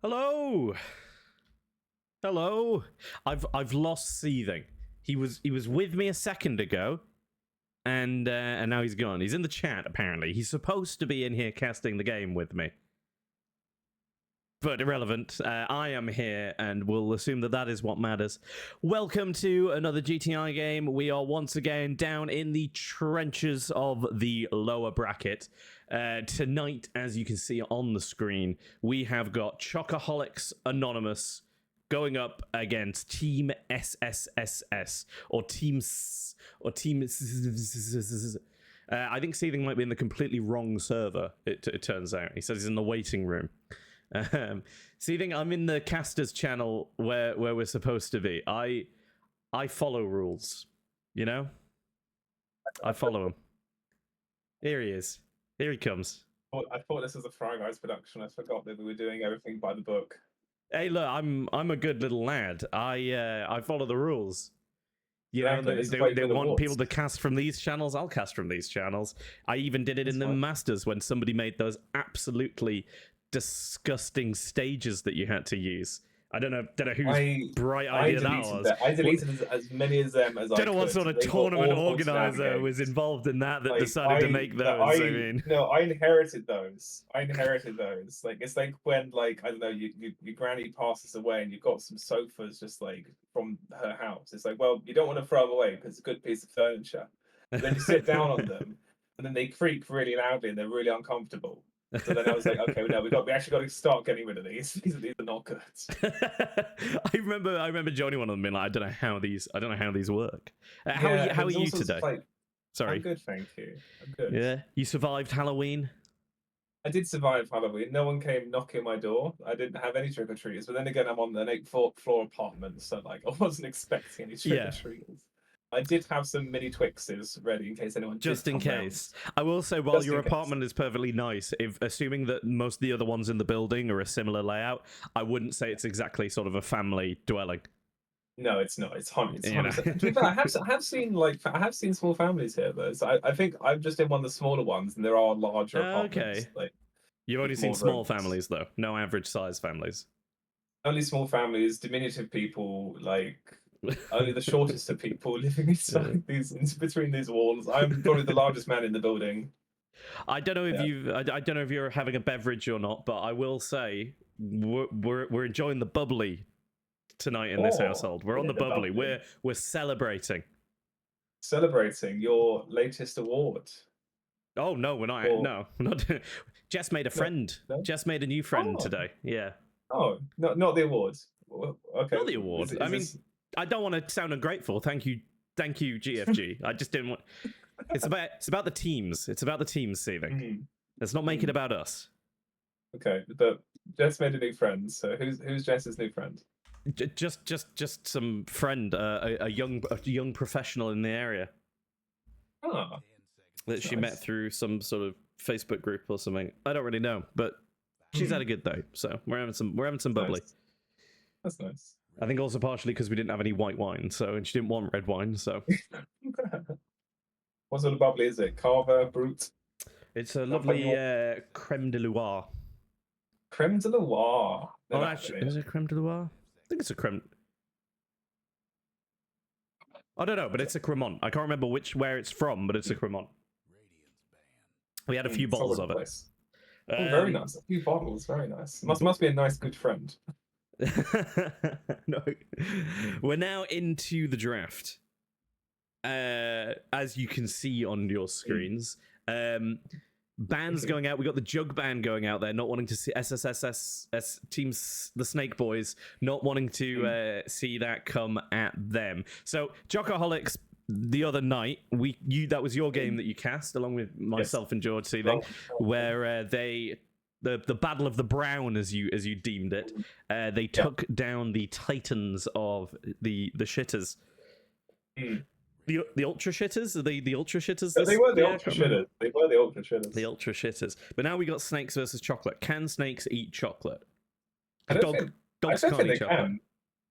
Hello. Hello. I've lost Seething. He was with me a second ago, and now he's gone. He's in the chat apparently. He's supposed to be in here casting the game with me, but irrelevant. I am here, and we'll assume that that is what matters. Welcome to another GTI game. We are once again down in the trenches of the lower bracket. Tonight, as you can see on the screen, we have got Chocoholics Anonymous going up against Team SSSS, or Team I think Seething might be in the completely wrong server, it turns out. He says he's in the waiting room. Seething, I'm in the casters channel where we're supposed to be. I follow rules, you know? I follow them. Here he is. Here he comes. I thought this was a Fry Guys production. I forgot that we were doing everything by the book. Hey, look, I'm a good little lad. I follow the rules. You know, they want people to cast from these channels. I'll cast from these channels. I even did it in the Masters when somebody made those absolutely disgusting stages that you had to use. I don't know whose bright idea that was. I deleted as many of them as I could. Don't know what sort of tournament organizer was involved in that decided to make those. No, I inherited those. Like, it's like when, like, I don't know, your granny passes away and you've got some sofas just like from her house. It's like, well, you don't want to throw them away because it's a good piece of furniture. And then you sit down on them and then they creak really loudly and they're really uncomfortable. So then I was like, okay, no, we actually got to start getting rid of these. These are not good. I remember joining one of them being like, I don't know how these work. How are you today? Sorry. I'm good, thank you. I'm good. Yeah, you survived Halloween. I did survive Halloween. No one came knocking my door. I didn't have any trick or treaters. But then again, I'm on an 8th floor apartment, so like I wasn't expecting any trick or treaters. I did have some mini Twixes ready in case anyone just in case. I will say, while your apartment is perfectly nice, if assuming that most of the other ones in the building are a similar layout, I wouldn't say it's exactly sort of a family dwelling. No, it's not. It's haunted. I have seen small families here though. So I think I'm just in one of the smaller ones, and there are larger apartments. Okay. Like, you've only seen small families though, no average size families. Only small families, diminutive people, like. Only the shortest of people living inside between these walls. I'm probably the largest man in the building. I don't know if I don't know if you're having a beverage or not, but I will say we're enjoying the bubbly tonight in this household. We're on the bubbly. We're celebrating. Celebrating your latest award. Oh no, we're not. No, we're not. Jess made a friend. No? Jess made a new friend today. Yeah. Oh, not the awards. Okay. Not the award. I mean. I don't want to sound ungrateful. Thank you, GFG. I just didn't want. It's about the teams. It's about the teams, Seething. Let's not make it about us. Okay, but Jess made a new friend. So who's Jess's new friend? Just some friend, a young professional in the area. Oh, that she met through some sort of Facebook group or something. I don't really know, but she's had a good day. So we're having some bubbly. Nice. That's nice. I think also partially because we didn't have any white wine, and she didn't want red wine, so. What sort of bubbly is it? Carver, Brut? It's a lovely creme de Loire. Creme de Loire? Oh, actually, is it creme de Loire? I think it's a creme. I don't know, but it's a Cremant. I can't remember where it's from, but it's a Cremant. We had a few bottles of it. Very nice. A few bottles, very nice. Must be a nice, good friend. No, we're now into the draft. As you can see on your screens, bands going out. We got the Jug band going out there, not wanting to see SSSS teams, the Snake Boys, not wanting to see that come at them. So Chocoholics, the other night, that was your game that you cast along with myself and George Seething, where the Battle of the Brown, as you deemed it, they took down the Titans of the Shitters. The Ultra Shitters? Are they the Ultra Shitters? They were the Ultra Shitters. They were the Ultra Shitters. The Ultra Shitters. But now we got snakes versus chocolate. Can snakes eat chocolate? Dogs can't eat chocolate.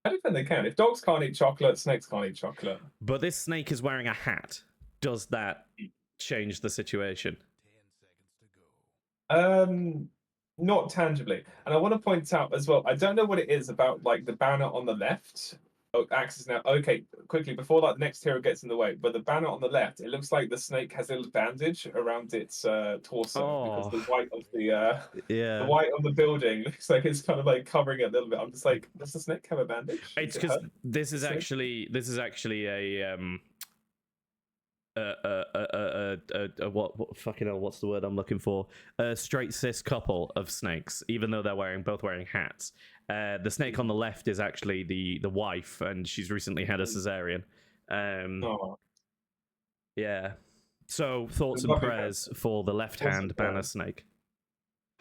I don't think they can. If dogs can't eat chocolate, snakes can't eat chocolate. But this snake is wearing a hat. Does that change the situation? Not tangibly. And I want to point out as well, I don't know what it is about like the banner on the left Oh, Axe is now okay. Quickly before that, the next hero gets in the way. But the banner on the left, it looks like the snake has a little bandage around its torso because Oh, the yeah. white of the building looks like it's kind of like covering it a little bit. I'm just like, does the snake have a bandage? It's Is it because hurt? this is actually a what fucking hell, what's the word I'm looking for? A straight cis couple of snakes, even though they're both wearing hats. The snake on the left is actually the wife, and she's recently had a cesarean. Oh, Yeah. So thoughts and lovely. prayers for the left Thoughts hand and banner prayers. snake.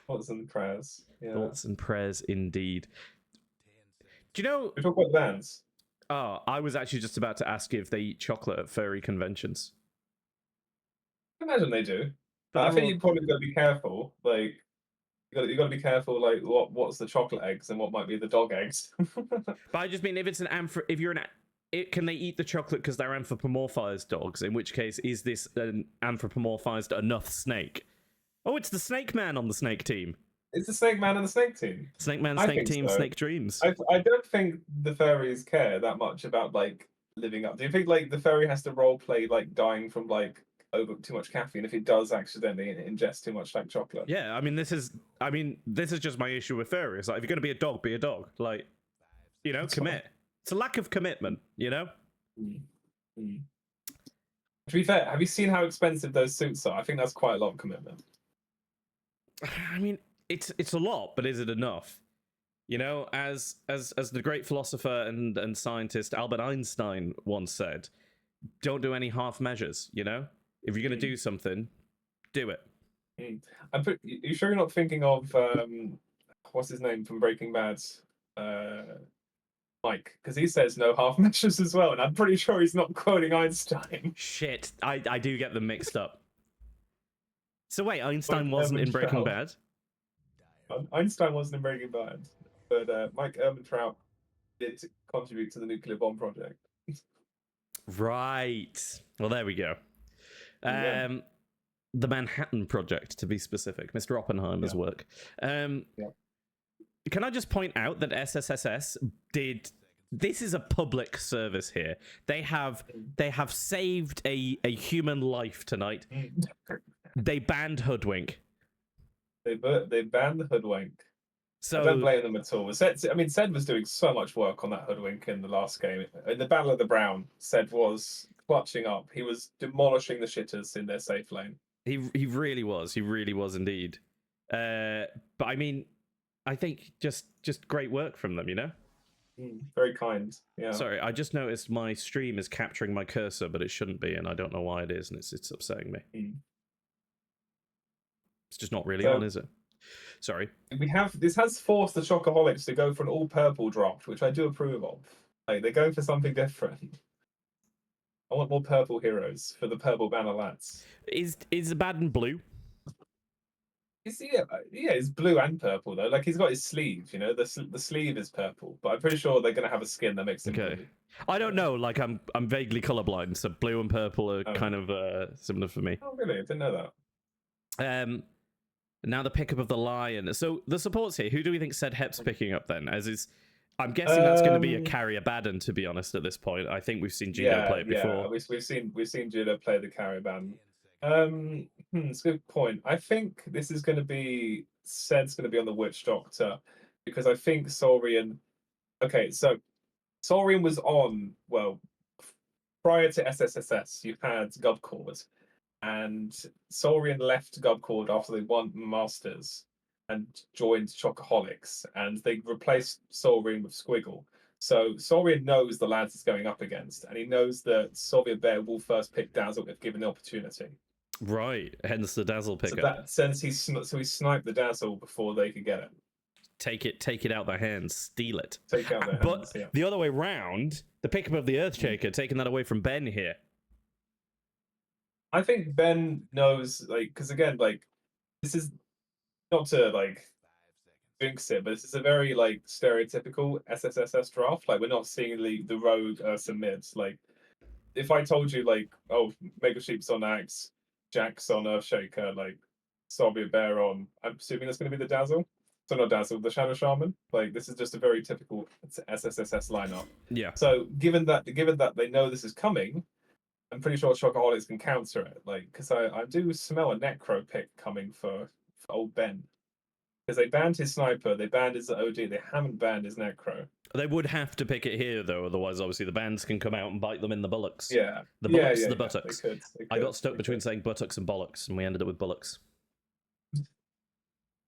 Thoughts and prayers. Yeah. Thoughts and prayers indeed. Do you know? We talk about bands. Oh, I was actually just about to ask if they eat chocolate at furry conventions. I imagine they do. But I think they're you probably got to be careful. Like you got to be careful. Like what's the chocolate eggs and what might be the dog eggs. But I just mean if it's if you're can they eat the chocolate because they're anthropomorphized dogs? In which case, is this an anthropomorphized enough snake? Oh, it's the Snake Man on the snake team. It's the Snake Man and the Snake Team. Snake Man, I Snake think Team, so. Snake Dreams. I don't think the fairies care that much about like living up. Do you think like the fairy has to role play like dying from like over too much caffeine if he does accidentally ingest too much like chocolate? Yeah, I mean this is just my issue with furries. Like if you're gonna be a dog, be a dog. Like, you know, commit. It's a lack of commitment, you know? Mm. To be fair, have you seen how expensive those suits are? I think that's quite a lot of commitment. I mean, it's a lot, but is it enough? You know, as the great philosopher and scientist Albert Einstein once said, don't do any half measures, you know? If you're gonna do something, do it. You sure you're not thinking of what's his name from Breaking Bad? Mike, because he says no half measures as well, and I'm pretty sure he's not quoting Einstein. Shit, I do get them mixed up. So wait, Einstein wasn't in Breaking Bad? Einstein wasn't in Breaking Bad, but Mike Ehrmantraut did contribute to the nuclear bomb project. Right. Well, there we go. The Manhattan Project, to be specific, Mr. Oppenheimer's work. Can I just point out that SSSS did? This is a public service here. They have saved a human life tonight. They banned Hoodwink. They banned the Hoodwink. So I don't blame them at all. Zed was doing so much work on that Hoodwink in the last game. In the Battle of the Brown, Zed was clutching up. He was demolishing the shitters in their safe lane. He really was. He really was indeed. But I mean, I think just great work from them, you know? Very kind. Yeah. Sorry, I just noticed my stream is capturing my cursor, but it shouldn't be, and I don't know why it is, and it's upsetting me. It's just not really on, is it? Sorry. This has forced the Chocoholics to go for an all purple draft, which I do approve of. Like they're going for something different. I want more purple heroes for the purple banner lads. Is Abaddon blue? It's blue and purple though. Like he's got his sleeve, you know, the sleeve is purple, but I'm pretty sure they're gonna have a skin that makes him blue. I don't know. Like I'm vaguely colorblind, so blue and purple are kind of similar for me. Oh really? I didn't know that. Now the pickup of the lion. So the supports here. Who do we think said Hep's picking up then? I'm guessing that's going to be a carry Abaddon. To be honest, at this point, I think we've seen Judo play it before. Yeah, we've seen Judo play the carry Abaddon. It's a good point. I think this is going to be Sed's going to be on the Witch Doctor because I think Solrian. Okay, so Solrian was on prior to SSSS. You had Gubcord, and Solrian left Gubcord after they won Masters and joined Chocoholics, and they replaced Solrian with Squigel. So Solrian knows the lads he's going up against, and he knows that SovietBear will first pick Dazzle if given the opportunity. Right, hence the Dazzle pickup. So that sense he sniped the Dazzle before they could get it. Take it out their hands, steal it. Take out their hands. But the other way round, the pickup of the Earthshaker, taking that away from Ben here. I think Ben knows, because again, this is not to jinx it, but this is a very stereotypical SSSS draft. We're not seeing the rogue submits. If I told you Megasheepz on Axe, Jax on Earthshaker, SovietBear on, I'm assuming that's going to be the Dazzle. So not Dazzle, the Shadow Shaman. Like this is just a very typical SSSS lineup. Yeah. So given that they know this is coming, I'm pretty sure Chocoholics can counter it. Like because I do smell a Necro pick coming for old Ben. Because they banned his sniper, they banned his OD, they haven't banned his Necro. They would have to pick it here, though, otherwise, obviously, the bans can come out and bite them in the bullocks. Yeah. The bullocks, yeah, the buttocks. They could. I got stuck between saying buttocks and bollocks, and we ended up with bullocks.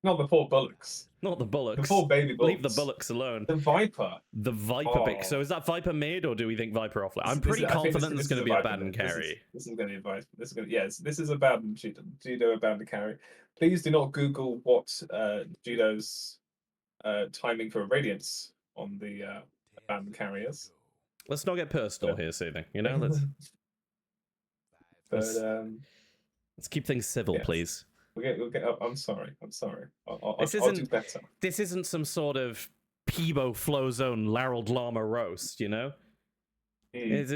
Not the poor bullocks. Not the bullocks. The poor baby bullocks. Leave the bullocks alone. The Viper. The Viper pick. So is that Viper mid, or do we think Viper offlane? I'm pretty confident there's going to be a bad and carry. This is going to be a Viper. This is a bad and judo a bad and carry. Please do not Google what judo's timing for radiance on the bad and carriers. Let's not get personal here, Seething. You know, let's keep things civil, please. We'll get I'm sorry. I'll do better. This isn't some sort of Peebo Flow Zone Larald Llama roast, you know? This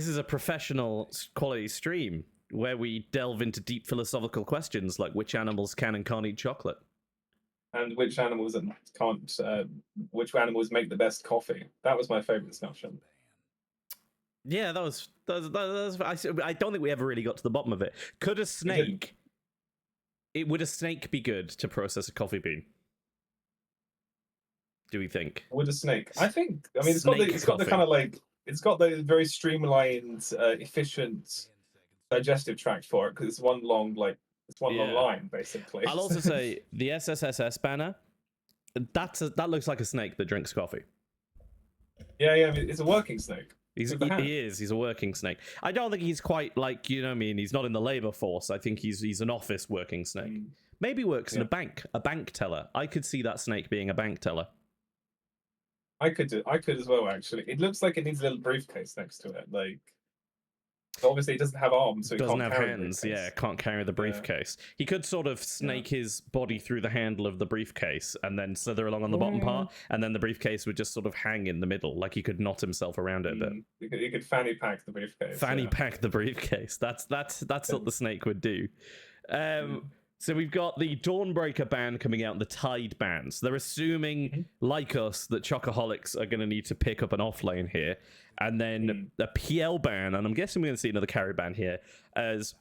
is a professional quality stream where we delve into deep philosophical questions like which animals can and can't eat chocolate. And which animals can't, which animals make the best coffee. That was my favorite discussion. Yeah, that was I don't think we ever really got to the bottom of it. Could a snake... Would a snake be good to process a coffee bean? Do we think? Would a snake? I think. I mean, it's got the kind of like it's got the very streamlined, efficient digestive tract for it because it's one long long line basically. I'll also say the SSSS banner. That looks like a snake that drinks coffee. Yeah. I mean, it's a working snake. He is. He's a working snake. I don't think he's quite like, you know what I mean? He's not in the labor force. I think he's an office working snake. Maybe works in a bank teller. I could see that snake being a bank teller. I could as well, actually. It looks like it needs a little briefcase next to it. Like, obviously, it doesn't have arms, so it doesn't can't have carry hands. the Yeah, can't carry the briefcase. Yeah. He could sort of snake his body through the handle of the briefcase and then slither along on the bottom part, and then the briefcase would just sort of hang in the middle, like he could knot himself around it a bit. You could fanny pack the briefcase. Fanny pack the briefcase. That's what the snake would do. So we've got the Dawnbreaker ban coming out and the Tide ban. So they're assuming, like us, that Chocoholics are going to need to pick up an offlane here. And then a PL ban, and I'm guessing we're going to see another carry ban here, as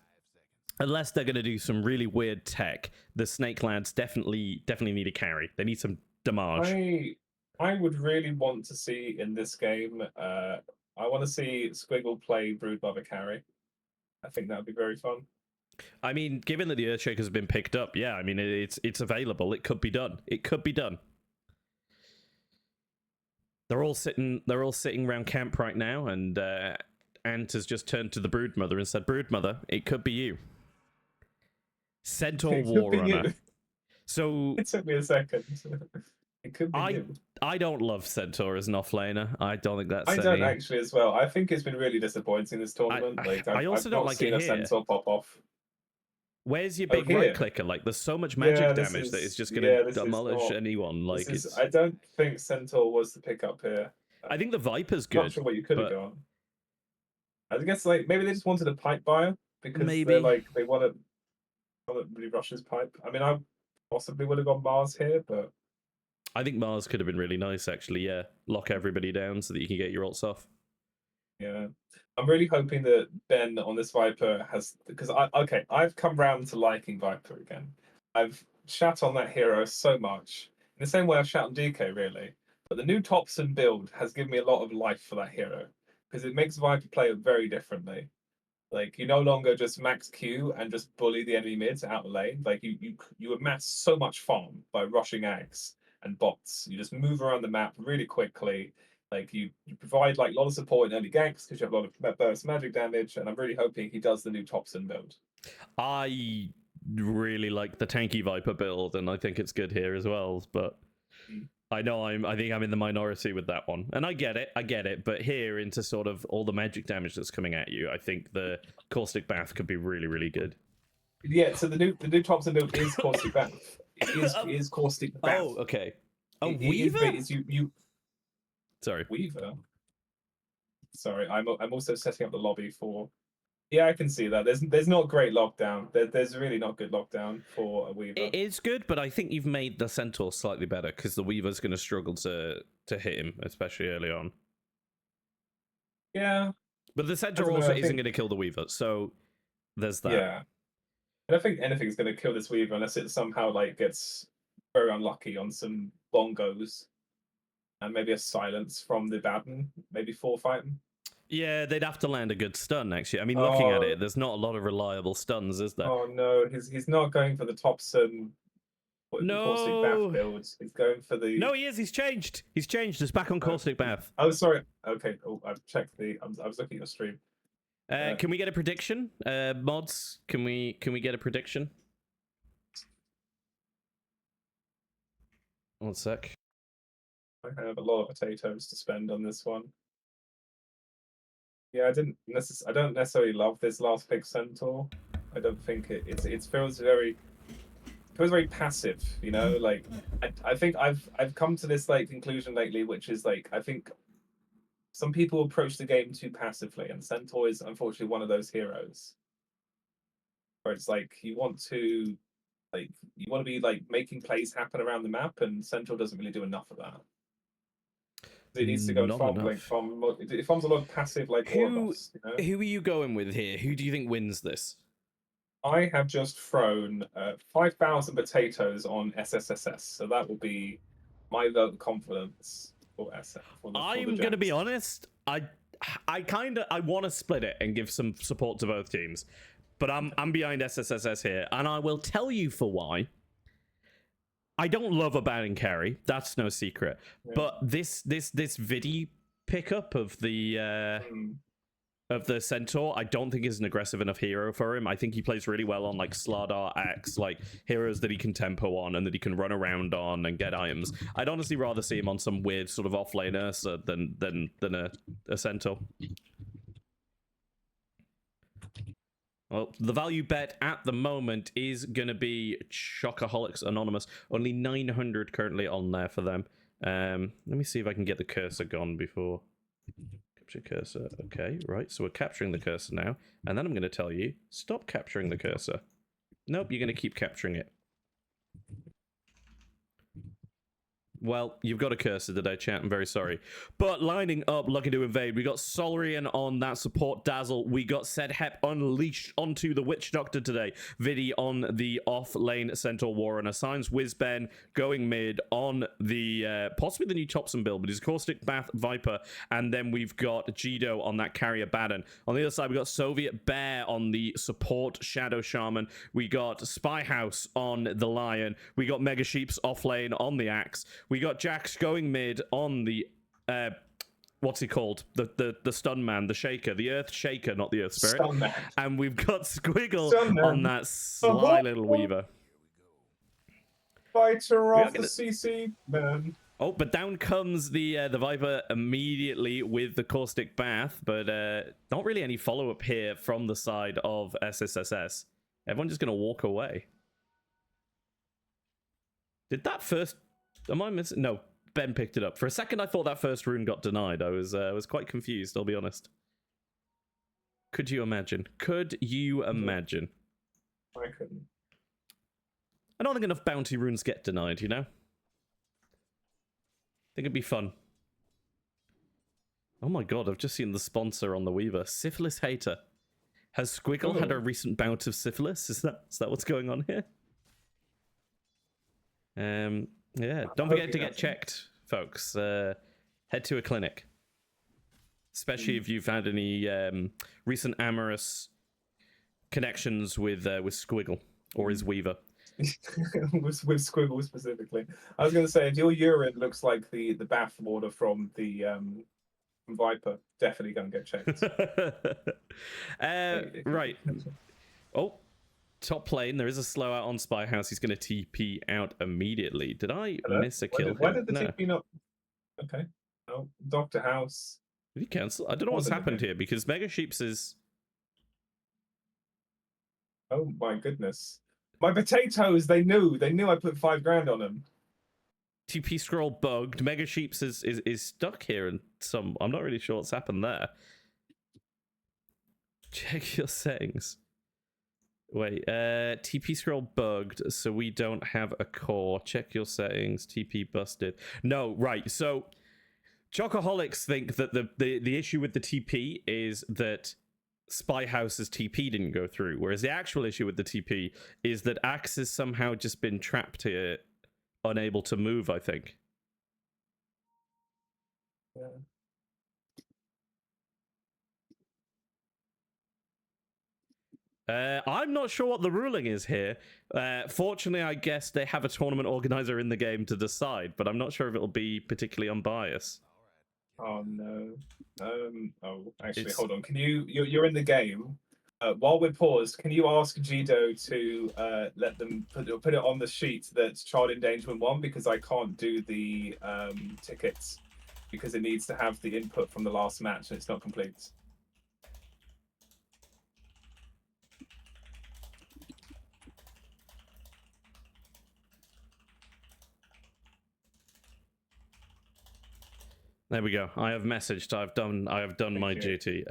unless they're going to do some really weird tech, the Snake lads definitely need a carry. They need some damage. I would really want to see in this game, I want to see Squigel play Broodmother carry. I think that would be very fun. I mean, given that the Earthshakers have been picked up, yeah, I mean, it's available. It could be done. It could be done. They're all sitting around camp right now, and Ant has just turned to the Broodmother and said, "Broodmother, it could be you." Centaur Warrunner. So it took me a second. It could be you. I don't love Centaur as an offlaner. I don't think that's. I don't actually as well. I think it's been really disappointing this tournament. I also don't like it here. Centaur pop off. Where's your big right clicker? Like, there's so much magic damage that it's just going to demolish anyone. Like, I don't think Centaur was the pickup here. I think the Viper's good. Not sure what you could have gone. I guess like maybe they just wanted a pipe buyer because they're like they want to really rush his pipe. I mean, I possibly would have gone Mars here, but I think Mars could have been really nice actually. Yeah, lock everybody down so that you can get your ults off. Yeah. I'm really hoping that Ben on this Viper has, because I've come round to liking Viper again. I've shat on that hero so much. In the same way I've shat on DK, really. But the new Topson build has given me a lot of life for that hero. Because it makes Viper play very differently. Like, you no longer just max Q and just bully the enemy mids out the lane. Like, you amass so much farm by rushing Ags and bots. You just move around the map really quickly. Like you provide like a lot of support in early ganks because you have a lot of burst magic damage, and I'm really hoping he does the new Topson build. I really like the tanky Viper build, and I think it's good here as well. But I think I'm in the minority with that one, and I get it. But here, into sort of all the magic damage that's coming at you, I think the Caustic Bath could be really, really good. Yeah. So the new Topson build is Caustic Bath. It is Caustic Bath. Oh, okay. Oh, Weaver. You. Sorry, Weaver. Sorry, I'm also setting up the lobby for Yeah, I can see that. There's not great lockdown. There's really not good lockdown for a Weaver. It is good, but I think you've made the Centaur slightly better because the Weaver's going to struggle to hit him, especially early on. Yeah, But the I Centaur don't know, also I isn't think going to kill the Weaver, so there's that. yeah. I don't think anything's going to kill this Weaver unless it somehow like gets very unlucky on some bongos and maybe a silence from the Baden, maybe 4 fighting. Yeah, they'd have to land a good stun, actually. I mean, looking at Oh, it, there's not a lot of reliable stuns, is there? oh no, he's not going for the Thompson caustic bath No! build. He's going for the. No, he is. He's changed. He's changed. It's back on Caustic Bath. Oh, sorry. Okay, oh, I've checked the. I was looking at your stream. Can we get a prediction? Mods, can we get a prediction? 1 sec. I have a lot of potatoes to spend on this one. Yeah, I don't necessarily love this last pick Centaur. I don't think it feels very passive, you know. Like I think I've come to this like conclusion lately, which is like I think some people approach the game too passively, and Centaur is unfortunately one of those heroes where it's like you want to be like making plays happen around the map, and Centaur doesn't really do enough of that. It needs to go Not from enough. it forms a lot of passive like all of us, you know? Who are you going with here? Who do you think wins this? I have just thrown 5,000 potatoes on SSSS, so that will be my vote of confidence for SF. I'm going to be honest. I want to split it and give some support to both teams, but I'm behind SSSS here, and I will tell you for why. I don't love a batting carry. That's no secret. Yeah. But this Vidi pickup of the Centaur, I don't think is an aggressive enough hero for him. I think he plays really well on like Slardar, Axe, like heroes that he can tempo on and that he can run around on and get items. I'd honestly rather see him on some weird sort of offlane Ursa than a Centaur. Well, the value bet at the moment is going to be Chocoholics Anonymous. Only 900 currently on there for them. Let me see if I can get the cursor gone before. Capture cursor. Okay, right. So we're capturing the cursor now. And then I'm going to tell you, stop capturing the cursor. Nope, you're going to keep capturing it. Well, you've got a cursor today, chat. I'm very sorry. But lining up, looking to invade, we got Solrian on that support Dazzle. We got Sedhep unleashed onto the Witch Doctor today. Vidi on the off-lane Centaur Warrunner. ScienceWhizBen going mid on the, possibly the new Thompson build, but he's Caustic Bath Viper. And then we've got Jido on that Carrier Baden. On the other side, we got SovietBear on the support Shadow Shaman. We got Spyhaus on the Lion. We got Megasheepz off-lane on the Axe. We got Jax going mid on the, what's he called? The stun man, the shaker, the earth shaker, not the earth spirit. And we've got Squigel on that sly little weaver. Fighter off the CC man. Oh, but down comes the Viper immediately with the Caustic Bath, but not really any follow-up here from the side of SSSS. Everyone's just going to walk away. Did that first... Am I missing? No, Ben picked it up. For a second, I thought that first rune got denied. I was quite confused, I'll be honest. Could you imagine? Could you imagine? I couldn't. I don't think enough bounty runes get denied, you know? I think it'd be fun. Oh my god, I've just seen the sponsor on the Weaver. Syphilis Hater. Has Squigel had a recent bout of syphilis? Is that what's going on here? Yeah, don't forget to get checked, folks. Head to a clinic. Especially if you've had any recent amorous connections with Squigel or his Weaver. with Squigel specifically. I was going to say, if your urine looks like the bath water from the Viper, definitely go and get checked. Right. Oh. Top lane, there is a slow out on Spyhaus. He's going to TP out immediately. Did I miss a kill? Why did the TP not? Okay. No, Dr. House. Did he cancel? I don't know what's happened here because Megasheepz is. Oh my goodness! My potatoes. They knew I put 5 grand on them. TP scroll bugged. Megasheepz is stuck here, and I'm not really sure what's happened there. Check your settings. Wait, TP scroll bugged, so we don't have a core. Check your settings. TP busted. No, right. So Chocoholics think that the issue with the TP is that Spyhouse's TP didn't go through, whereas the actual issue with the TP is that Axe has somehow just been trapped here, unable to move, I think. Yeah. I'm not sure what the ruling is here. Fortunately, I guess they have a tournament organizer in the game to decide, but I'm not sure if it'll be particularly unbiased. Oh no. Oh, actually, hold on. Can you're in the game. While we're paused, can you ask Jido to let them put it on the sheet that's child endangerment 1, because I can't do the tickets because it needs to have the input from the last match and it's not complete. There we go. I have messaged. I have done my duty.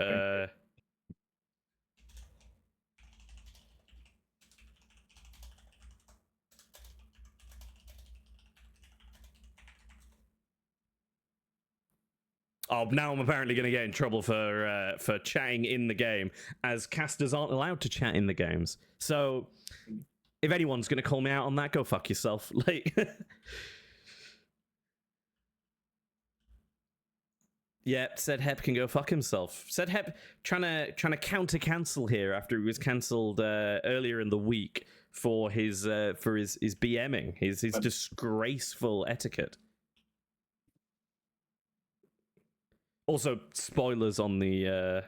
Oh, now I'm apparently going to get in trouble for chatting in the game, as casters aren't allowed to chat in the games. So, if anyone's going to call me out on that, go fuck yourself. Like, yeah, said Hep can go fuck himself. Said Hep trying to counter cancel here after he was cancelled earlier in the week for his BMing, his disgraceful etiquette. Also, spoilers on the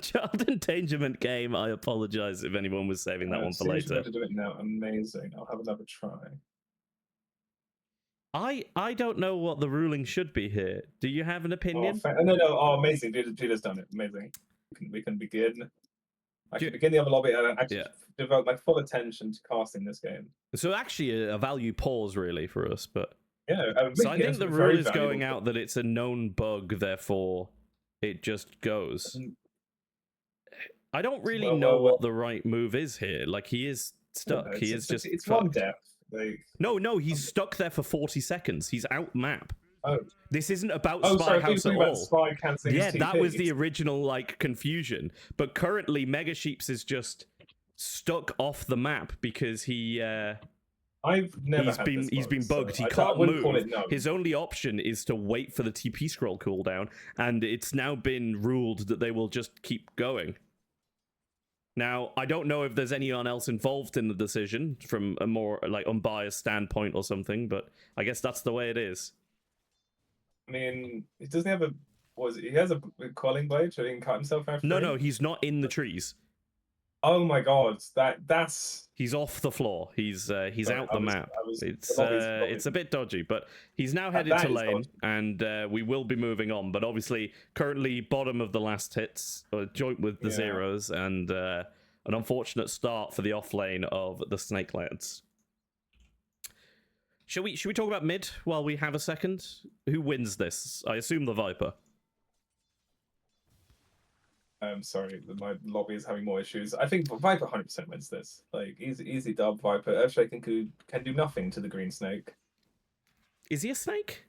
child endangerment game. I apologize if anyone was saving that one for later. To do it now. Amazing. I'll have another try. I don't know what the ruling should be here. Do you have an opinion? No. Oh, amazing. Jido's done it. Amazing. We can begin. I can begin the other lobby and actually devote my full attention to casting this game. So actually, a value pause really for us, but. Yeah, so I think the rule is going out that it's a known bug, therefore it just goes. I don't really know what the right move is here. Like, he is stuck. He is just. It's one death. Like... No, he's stuck there for 40 seconds. He's out map. Oh. This isn't about Spyhaus at all. Yeah, that was the original like confusion. But currently, Megasheepz is just stuck off the map because he. I've never he's been bugged. He can't move. His only option is to wait for the TP scroll cooldown, and it's now been ruled that they will just keep going. Now, I don't know if there's anyone else involved in the decision from a more like unbiased standpoint or something, but I guess that's the way it is. I mean, he doesn't have he has a calling blade, so he can cut himself after. No, he's not in the trees. Oh my god, that's... He's off the floor. He's out the map. It's a bit dodgy, but he's now headed to lane, and we will be moving on. But obviously, currently bottom of the last hits, joint with the zeros, and an unfortunate start for the off lane of the Snake Lads. Should we talk about mid while we have a second? Who wins this? I assume the Viper. I'm sorry, my lobby is having more issues. I think Viper 100% wins this. Like, easy dub, Viper. Earthshaker can do nothing to the green snake. Is he a snake?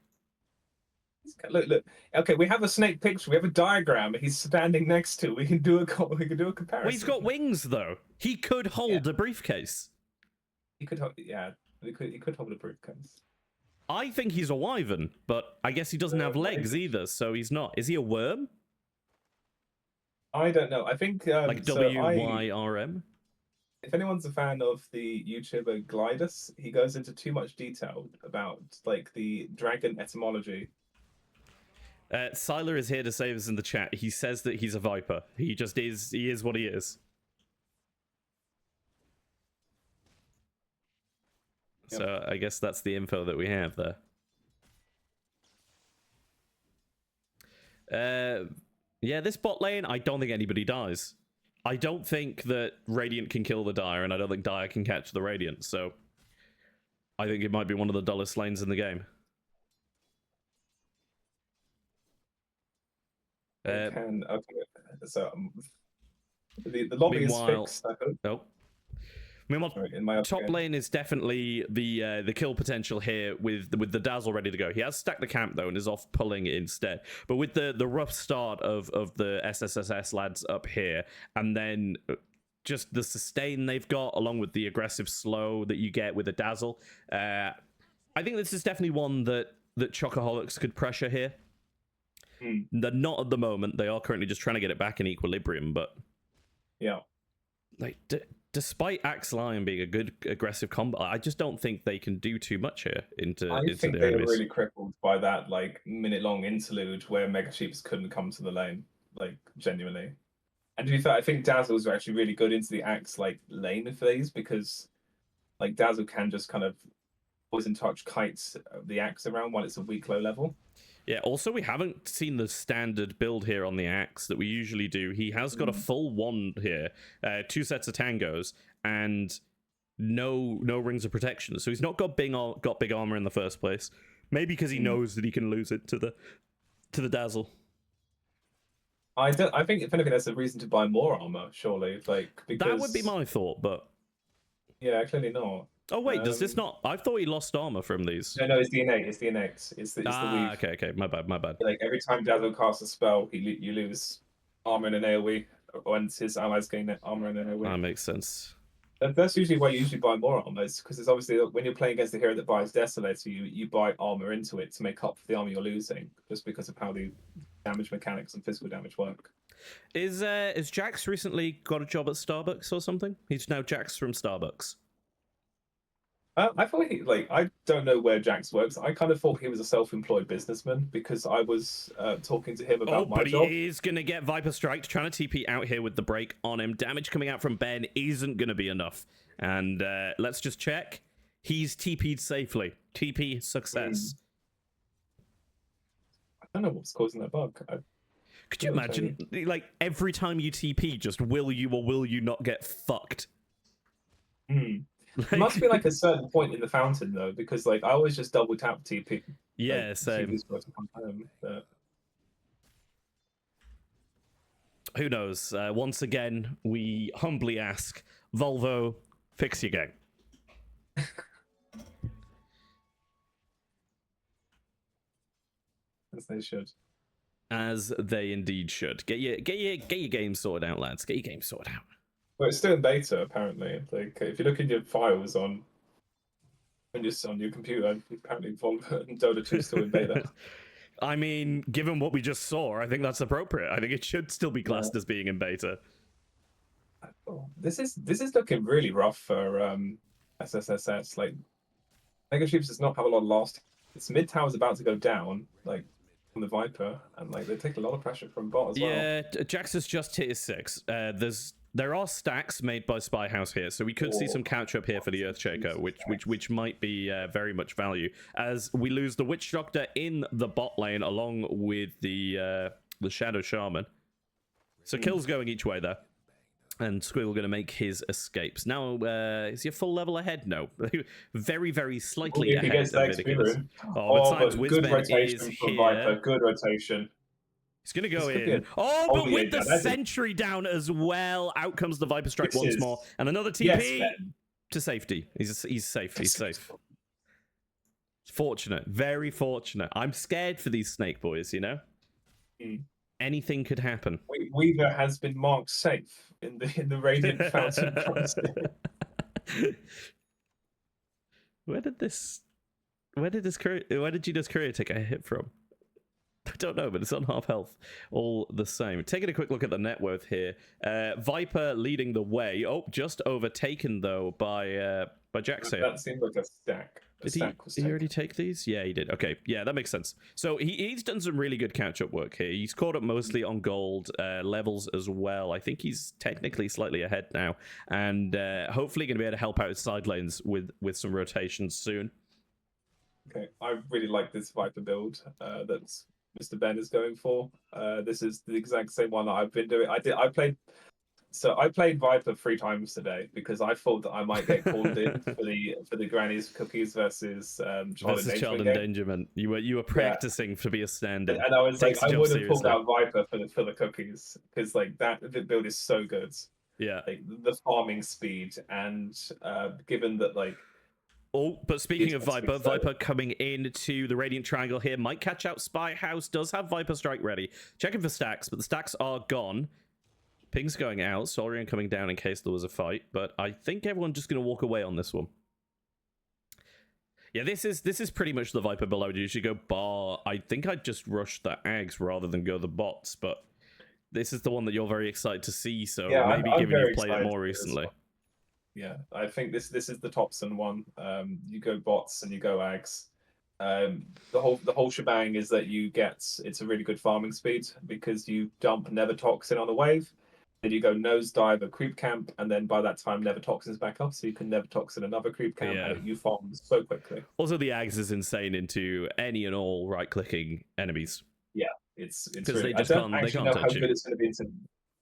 Look. Okay, we have a snake picture. We have a diagram. He's standing next to. We can do a comparison. Well, he's got wings though. He could hold a briefcase. He could hold. Yeah, he could hold a briefcase. I think he's a wyvern, but I guess he doesn't have legs either, so he's not. Is he a worm? I don't know. I think like WYRM. If anyone's a fan of the YouTuber Glidus, he goes into too much detail about like the dragon etymology. Siler is here to save us in the chat. He says that he's a viper. He just is. He is what he is. Yep. So I guess that's the info that we have there. Yeah, this bot lane, I don't think anybody dies. I don't think that Radiant can kill the Dire, and I don't think Dire can catch the Radiant, so I think it might be one of the dullest lanes in the game. So the lobby is Meanwhile, fixed. I hope. oh. Meanwhile, Sorry, in my top opinion. lane is definitely the kill potential here with the Dazzle ready to go. He has stacked the camp though and is off pulling it instead. But with the rough start of the SSSS lads up here, and then just the sustain they've got along with the aggressive slow that you get with a Dazzle, I think this is definitely one that Chocoholics could pressure here. They're not at the moment. They are currently just trying to get it back in equilibrium, but yeah, like despite Axe Lion being a good aggressive combo, I just don't think they can do too much here into I think the they were enemies. really crippled by that like minute-long interlude where Megasheepz couldn't come to the lane, like genuinely. And to be fair, I think Dazzles are actually really good into the Axe like lane phase because like Dazzle can just kind of poison touch kites the Axe around while it's a weak low level. Yeah, also we haven't seen the standard build here on the Axe that we usually do. He has got a full wand here, 2 sets of tangos, and no rings of protection. So he's not got big armor in the first place. Maybe because he knows that he can lose it to the Dazzle. I think if anything, that's a reason to buy more armor. Surely, like because That would be my thought, but yeah, clearly not. oh wait, does this not? I thought he lost armor from these. No, it's the innate. It's the innate. It's the weave. Okay. My bad. Like every time Dazzle casts a spell, you lose armor in an AoE, and his allies gain armor in an AoE. That makes sense. That's usually why you usually buy more armor, because it's obviously when you're playing against a hero that buys Desolator, you buy armor into it to make up for the armor you're losing, just because of how the damage mechanics and physical damage work. Is Jax recently got a job at Starbucks or something? He's now Jax from Starbucks. I thought I don't know where Jax works. I kind of thought he was a self-employed businessman because I was talking to him about my job. But he is going to get Viper Strike, trying to TP out here with the break on him. Damage coming out from Ben isn't going to be enough. And let's just check. He's TP'd safely. TP success. I don't know what's causing that bug. Could you imagine, like, every time you TP, just will you or will you not get fucked? There must be like a certain point in the fountain though, because like I always just double tap TP. Yeah, like, same. But... Who knows? Once again, we humbly ask, Volvo, fix your game. As they should. As they indeed should. Get your game sorted out, lads. Get your game sorted out. Well, it's still in beta apparently. Like if you look in your files on your computer, apparently Volvo and Dota 2 is still in beta. I mean, given what we just saw, I think that's appropriate. I think it should still be classed as being in beta. This is looking really rough for SSSS. Like Megasheepz does not have a lot of last. Its mid tower is about to go down, like from the Viper, and like they take a lot of pressure from bot as well. Yeah, Jax has just hit his 6. There are stacks made by Spyhaus here, so we could see some catch up here for the Earthshaker, which might be very much value. As we lose the Witch Doctor in the bot lane along with the Shadow Shaman. So kills going each way there. And Squigel going to make his escapes. Now, is he a full level ahead? No. very, very slightly ahead of Vidicus. But good rotation is from here. Viper. Good rotation. He's going to go in. Oh, but with the sentry down as well. Out comes the Viper Strike once more. And another TP to safety. He's safe. He's safe. Fortunate. Very fortunate. I'm scared for these snake boys, you know? Anything could happen. Weaver has been marked safe in the Radiant Fountain. Where did Gina's courier take a hit from? I don't know, but it's on half health all the same. Taking a quick look at the net worth here. Viper leading the way. Oh, just overtaken though by Jax here. That seemed like a stack. Did he already take these? Yeah, he did. Okay, yeah, that makes sense. So he's done some really good catch-up work here. He's caught up mostly on gold levels as well. I think he's technically slightly ahead now, and hopefully going to be able to help out his side lanes with some rotations soon. Okay, I really like this Viper build that's Mr. Ben is going for. This is the exact same one that I've been doing. I played So I played Viper 3 times today because I thought that I might get called in for the Granny's Cookies versus Child Versus child Endangerment game. endangerment. You were practicing to be a stand-in. And I was Takes like, the I job would have pulled seriously. out Viper for the cookies because like that the build is so good. Yeah. Like the farming speed and given that like. Oh, but speaking of Viper, so- Viper coming into the Radiant Triangle here might catch out Spyhaus. Does have Viper Strike ready. Checking for stacks, but the stacks are gone. Ping's going out. Solrian coming down in case there was a fight. But I think everyone's just going to walk away on this one. Yeah, this is pretty much the Viper build I would usually go bar. I think I'd just rush the Ags rather than go the bots, but this is the one that you're very excited to see, so Yeah, maybe I'm given very you've played it excited more for this recently. one. Yeah, I think this is the Thompson one. You go bots and you go Ags. The whole shebang is that it's a really good farming speed because you dump Never Toxin on a wave, then you go nosedive a creep camp, and then by that time Never Toxin's back up, so you can Never Toxin another creep camp, Yeah. and you farm so quickly. Also, the Ags is insane into any and all right-clicking enemies. Yeah, it's because really, they just I don't can't actually know how touch good you. it's going to be into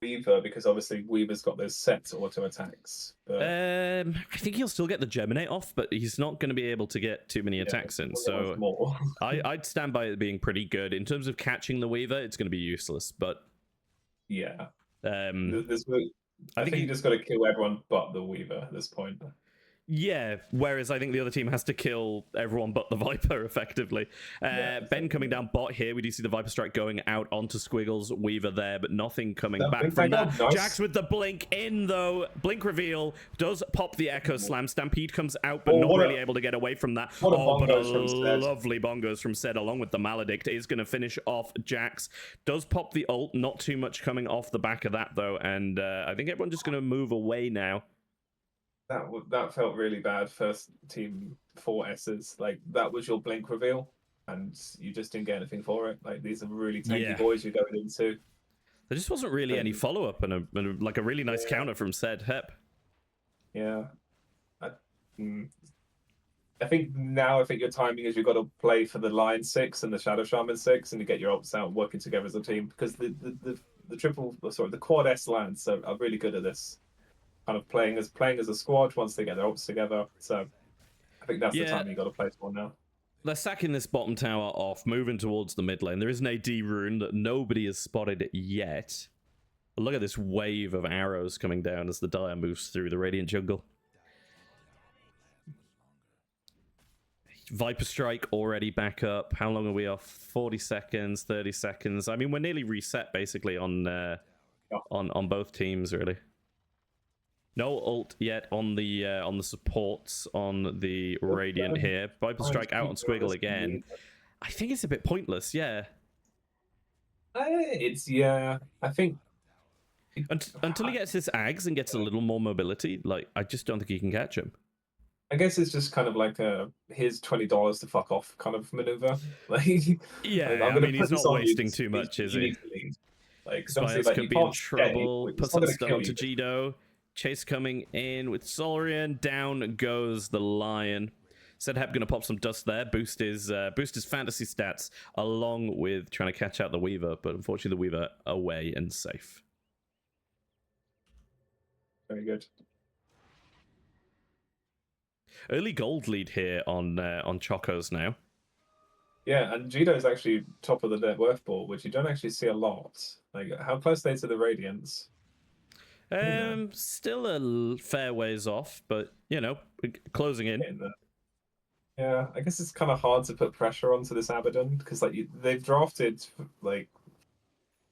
Weaver because obviously Weaver's got those set auto attacks. But I think he'll still get the Germinate off, but he's not going to be able to get too many attacks in. So more. I'd stand by it being pretty good. In terms of catching the Weaver, it's going to be useless. But yeah, I think think you just got to kill everyone but the Weaver at this point. Yeah, whereas I think the other team has to kill everyone but the Viper, effectively. Ben coming down bot here. We do see the Viper Strike going out onto Squiggle's Weaver there, but nothing coming back from that. Nice. Jax with the blink in, though. Blink reveal does pop the Echo Slam. Stampede comes out, but not really able to get away from that. But a lovely bongos from Zed, along with the Maledict, is going to finish off Jax. Does pop the ult. Not too much coming off the back of that, though, and I think everyone's just going to move away now. That felt really bad. First team 4 S's, like that was your blink reveal, and you just didn't get anything for it. Like these are really tanky boys you're going into. There just wasn't really any follow up and a really nice counter from Zed Hep. Yeah, I think your timing is you've got to play for the Lion 6 and the Shadow Shaman 6, and you get your ults out working together as a team because the quad S lands are really good at this. Kind of playing as a squad once they get their ults together. So I think that's the time you got to play for now. They're sacking this bottom tower off, moving towards the mid lane. There is an AD rune that nobody has spotted yet. But look at this wave of arrows coming down as the Dire moves through the Radiant jungle. Viper Strike already back up. How long are we off? 40 seconds, 30 seconds. I mean, we're nearly reset basically on both teams, really. No ult yet on the supports on the Radiant here. Viper Strike out on Squigel again. I think it's a bit pointless, yeah. I think until he gets his Ags and gets a little more mobility, like I just don't think he can catch him. I guess it's just kind of like here's $20 to fuck off kind of maneuver. Like yeah, I mean he's not wasting too much, is he? Like Spyhaus could be in trouble. Puts on stun onto Jido. Chase coming in with Solrian. Down goes the Lion. Said Hep gonna pop some dust there. Boost his fantasy stats along with trying to catch out the Weaver, but unfortunately the Weaver away and safe. Very good. Early gold lead here on Chocos now. Yeah, and Jido's actually top of the net worth board, which you don't actually see a lot. Like how close are they to the Radiants? Still a fair ways off, but you know, closing in. Yeah, I guess it's kind of hard to put pressure onto this Abaddon because they've drafted like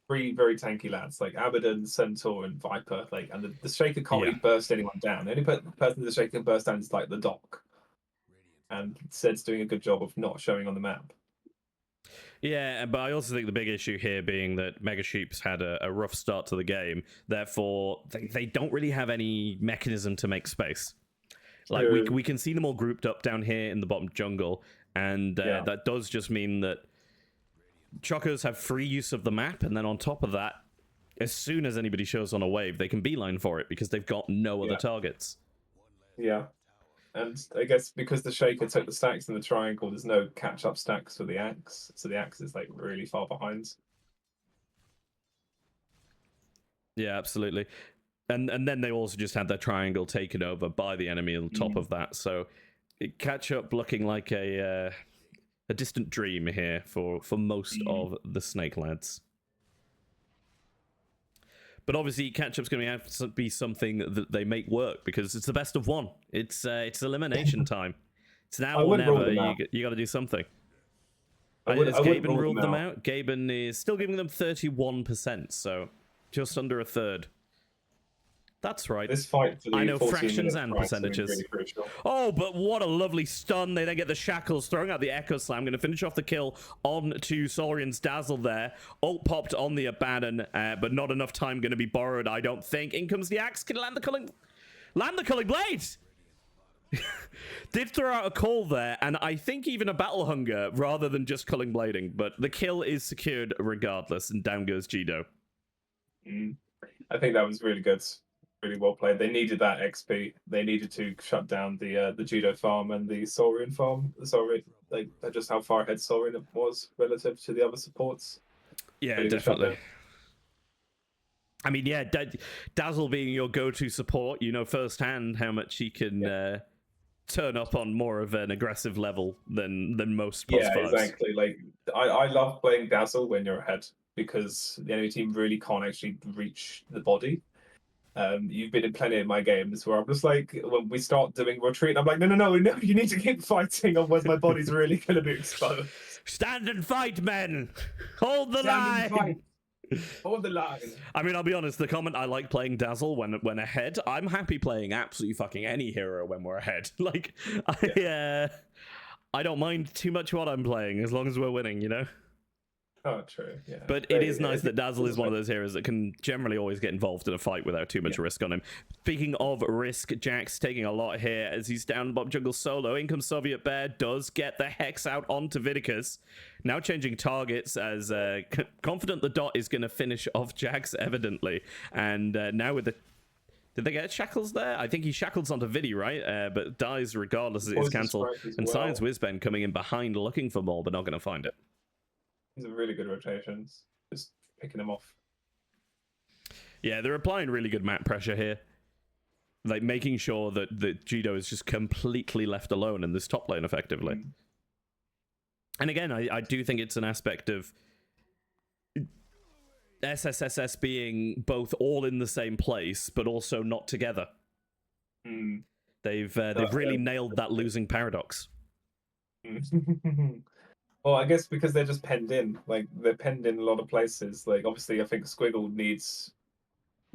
3 very tanky lads like Abaddon, Centaur, and Viper. Like, and the Shaker can't really burst anyone down. The only person the Shaker can burst down is like the Doc, and Zed's doing a good job of not showing on the map. Yeah, but I also think the big issue here being that Megasheepz had a rough start to the game. Therefore, they don't really have any mechanism to make space. Like, we can see them all grouped up down here in the bottom jungle, and that does just mean that Chocos have free use of the map, and then on top of that, as soon as anybody shows on a wave, they can beeline for it because they've got no other targets. Yeah. And I guess because the Shaker took the stacks in the triangle, there's no catch-up stacks for the Axe. So the Axe is like really far behind. Yeah, absolutely. And then they also just had their triangle taken over by the enemy on top of that. So catch up looking like a distant dream here for most of the Snake lads. But obviously, catch-up's going to have to be something that they make work because it's the best of one. It's elimination time. It's now or never. You got to do something. Has Gaben ruled them out? Gaben is still giving them 31%, so just under a third. That's right. This fight for the I know fractions and percentages. Really crucial. Oh, but what a lovely stun. They then get the shackles, throwing out the Echo Slam. Going to finish off the kill on to Solrian's Dazzle there. Ult popped on the Abaddon, but not enough time going to be borrowed, I don't think. In comes the Axe. Can land the Culling Blade! Did throw out a call there, and I think even a Battle Hunger rather than just Culling Blading, but the kill is secured regardless, and down goes Jido. I think that was really good. Really well played. They needed that XP. They needed to shut down the Judo farm and the Solrian farm. Sorry, like just how far ahead Solrian was relative to the other supports. Yeah, really definitely. I mean, yeah, Dazzle being your go-to support, you know firsthand how much he can turn up on more of an aggressive level than most plus fives. Exactly. Like I love playing Dazzle when you're ahead because the enemy team really can't actually reach the body. You've been in plenty of my games where I'm just like, when we start doing retreat, I'm like, no, you need to keep fighting, otherwise my body's really going to be exposed. Stand and fight, men! Hold the line! Hold the line. I mean, I'll be honest, the comment, I like playing Dazzle when ahead. I'm happy playing absolutely fucking any hero when we're ahead. Like, I don't mind too much what I'm playing, as long as we're winning, you know? Oh, true. Yeah. But it is nice that Dazzle is one of those heroes that can generally always get involved in a fight without too much risk on him. Speaking of risk, Jack's taking a lot here as he's down Bob Jungle solo. In comes SovietBear, does get the Hex out onto Vidicus. Now changing targets as confident the dot is going to finish off Jax, evidently. And now with the... Did they get shackles there? I think he shackles onto Vidi, right? But dies regardless as it is cancelled. And ScienceWhizBen coming in behind looking for more, but not going to find it. These are really good rotations. Just picking them off. Yeah, they're applying really good map pressure here. Like, making sure that Jido is just completely left alone in this top lane, effectively. And again, I do think it's an aspect of SSSS being both all in the same place, but also not together. They've really nailed that losing paradox. Well, I guess because they're just penned in. Like, they're penned in a lot of places. Like, obviously, I think Squigel needs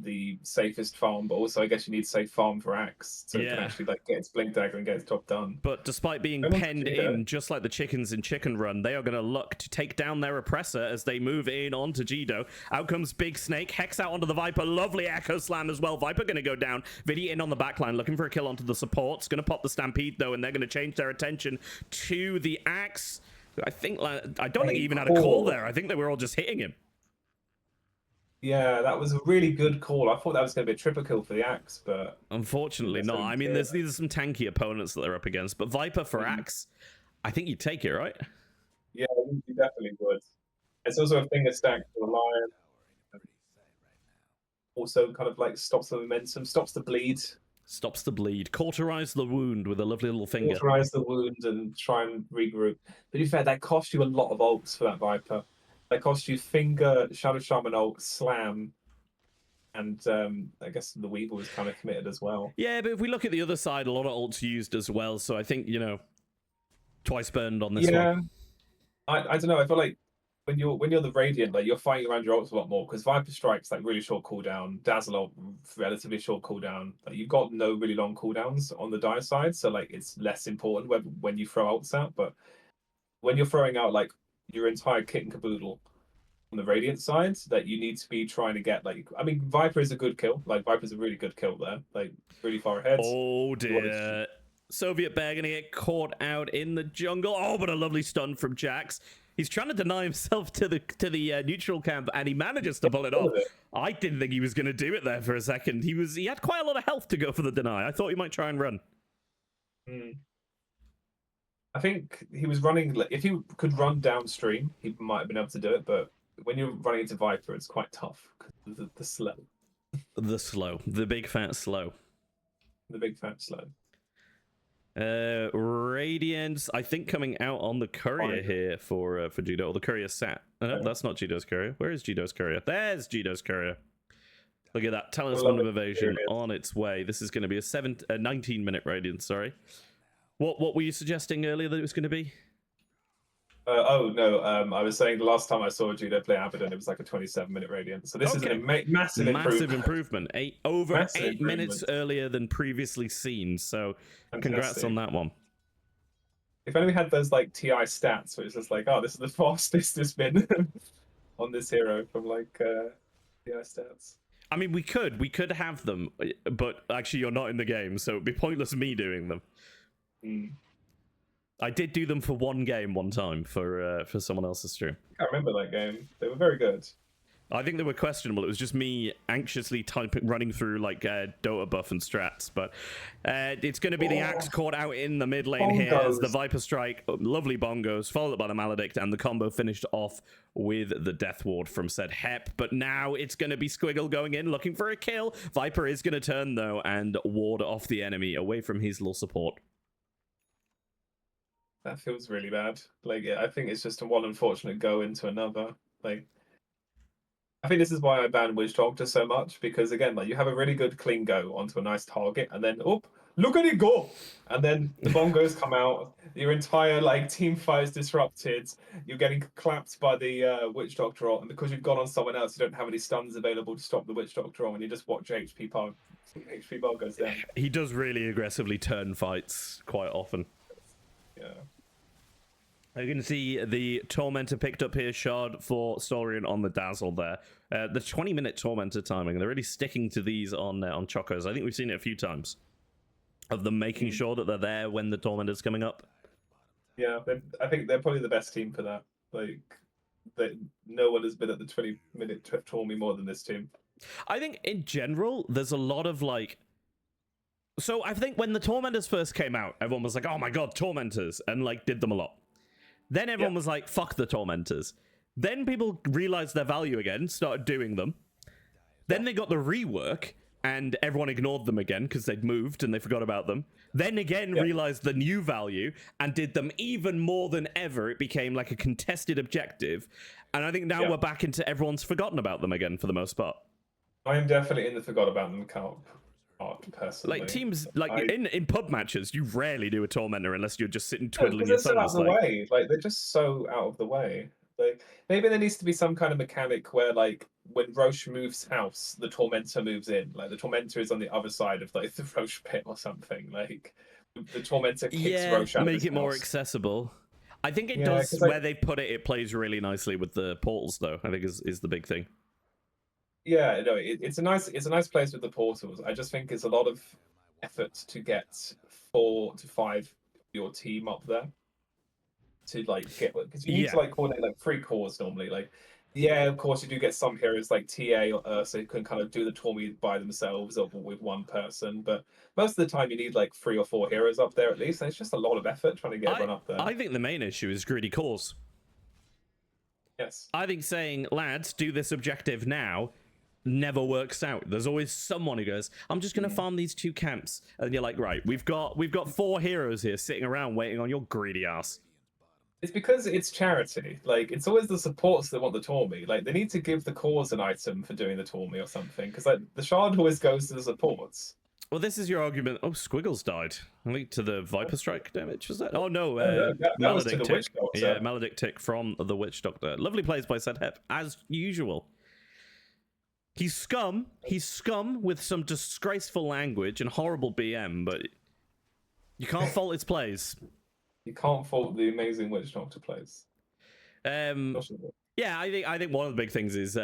the safest farm, but also I guess you need safe farm for Axe so it can actually like get its Blink Dagger and get its top done. But despite being penned in, just like the chickens in Chicken Run, they are going to look to take down their oppressor as they move in onto Jido. Out comes Big Snake, Hex out onto the Viper, lovely Echo Slam as well. Viper going to go down, Vidi in on the backline, looking for a kill onto the supports, going to pop the Stampede though, and they're going to change their attention to the Axe. I think, I don't think he even had a call there. I think they were all just hitting him. Yeah, that was a really good call. I thought that was going to be a triple kill for the Axe, but... Unfortunately not. I mean, these are some tanky opponents that they're up against, but Viper for Axe, I think you'd take it, right? Yeah, you definitely would. It's also a finger stack for the Lion. Also kind of like stops the momentum, stops the bleed. Stops the bleed. Cauterize the wound with a lovely little finger. Cauterize the wound and try and regroup. But to be fair, that cost you a lot of ults for that Viper. That cost you Finger, Shadow Shaman ult, Slam, and I guess the Weevil was kind of committed as well. Yeah, but if we look at the other side, a lot of ults used as well, so I think, you know, twice burned on this one. Yeah, I don't know, I feel like when you're the Radiant, like you're fighting around your ults a lot more, because Viper Strike's like really short cooldown, Dazzle ult, relatively short cooldown. Like, you've got no really long cooldowns on the Dire side, so like it's less important when you throw ults out, but when you're throwing out like your entire kit and caboodle on the Radiant side, that you need to be trying to get, like, I mean, Viper is a good kill. Like, Viper's a really good kill there. Like, really far ahead. Oh, dear. SovietBear gonna get caught out in the jungle. Oh, but a lovely stun from Jax. He's trying to deny himself to the neutral camp, and he manages to pull it off. I didn't think he was going to do it there for a second. He had quite a lot of health to go for the deny. I thought he might try and run. I think he was running, like, if he could run downstream, he might have been able to do it, but when you're running into Viper, it's quite tough because of the slow. the slow, the big fat slow. The big fat slow. Radiance, I think, coming out on the courier here for Judo. Or the courier sat. No, that's not Judo's courier. Where is Judo's courier? There's Judo's courier. Look at that talisman of evasion on its way. This is going to be a 19-minute radiance. Sorry. What were you suggesting earlier that it was going to be? Oh no, I was saying the last time I saw Judo play Abaddon, it was like a 27-minute radiance. So this is a massive improvement. Over Massive 8 minutes earlier than previously seen. So congrats on that one. If only we had those like TI stats, where it's just like, oh, this is the fastest it's been on this hero from like TI stats. I mean, we could have them, but actually you're not in the game, so it'd be pointless me doing them. I did do them for one game one time for someone else's stream. I can't remember that game. They were very good. I think they were questionable. It was just me anxiously running through like Dota buff and strats. But it's going to be the Axe caught out in the mid lane here as the Viper Strike, lovely bongos, followed by the Maledict, and the combo finished off with the Death Ward from said Hep. But now it's going to be Squigel going in, looking for a kill. Viper is going to turn, though, and ward off the enemy away from his little support. That feels really bad. Like, I think it's just one unfortunate go into another. Like, I think this is why I ban Witch Doctor so much, because again, like, you have a really good clean go onto a nice target, and then look at it go, and then the bongos come out. Your entire like team fight is disrupted. You're getting clapped by the Witch Doctor ult, and because you've gone on someone else, you don't have any stuns available to stop the Witch Doctor ult, and you just watch HP bar goes down. He does really aggressively turn fights quite often. Yeah. You can see the Tormentor picked up here, shard for Solrian on the Dazzle there. The 20-minute Tormentor timing, they're really sticking to these on Chocos. I think we've seen it a few times, of them making sure that they're there when the Tormentor's coming up. Yeah, I think they're probably the best team for that. Like, no one has been at the 20-minute Tormy more than this team. I think, in general, there's a lot of, like... So I think when the Tormentors first came out, everyone was like, oh my god, Tormentors, and like did them a lot. Then everyone was like, fuck the Tormentors. Then people realized their value again, started doing them. Then they got the rework, and everyone ignored them again because they'd moved and they forgot about them. Then again realized the new value and did them even more than ever. It became like a contested objective. And I think now we're back into everyone's forgotten about them again for the most part. I am definitely in the forgot about them camp. Personally. Like teams, like in pub matches, you rarely do a Tormentor unless you're just sitting twiddling your thumbs. They're so out of the way. Like, they're just so out of the way. Like, maybe there needs to be some kind of mechanic where, like, when Roche moves house, the Tormentor moves in. Like, the Tormentor is on the other side of like the Roche pit or something. Like, the Tormentor kicks Roche out. Make it more accessible. I think it does. Where they put it, it plays really nicely with the portals, though. I think is the big thing. Yeah, no, it's a nice place with the portals. I just think it's a lot of effort to get 4 to 5 your team up there to like get, because you need to like coordinate like 3 cores normally. Like, yeah, of course you do get some heroes like TA or Ursa who can kind of do the Tormy by themselves or with one person, but most of the time you need like 3 or 4 heroes up there at least, and it's just a lot of effort trying to get everyone up there. I think the main issue is greedy cores. Yes. I think saying, lads, do this objective now, never works out. There's always someone who goes, I'm just going to farm these 2 camps. And you're like, right, we've got 4 heroes here sitting around waiting on your greedy ass. It's because it's charity. Like, it's always the supports that want the Tormy. Like, they need to give the cores an item for doing the Tormy or something. Because like, the shard always goes to the supports. Well, this is your argument. Oh, Squiggles died. I think to the Viper Strike damage, was that? Oh, no. That was to the Witch Doctor. Yeah, Maledict tick from the Witch Doctor. Lovely plays by said Hep, as usual. He's scum. He's scum with some disgraceful language and horrible BM, but you can't fault his plays. You can't fault the amazing Witch Doctor plays. Yeah, I think one of the big things is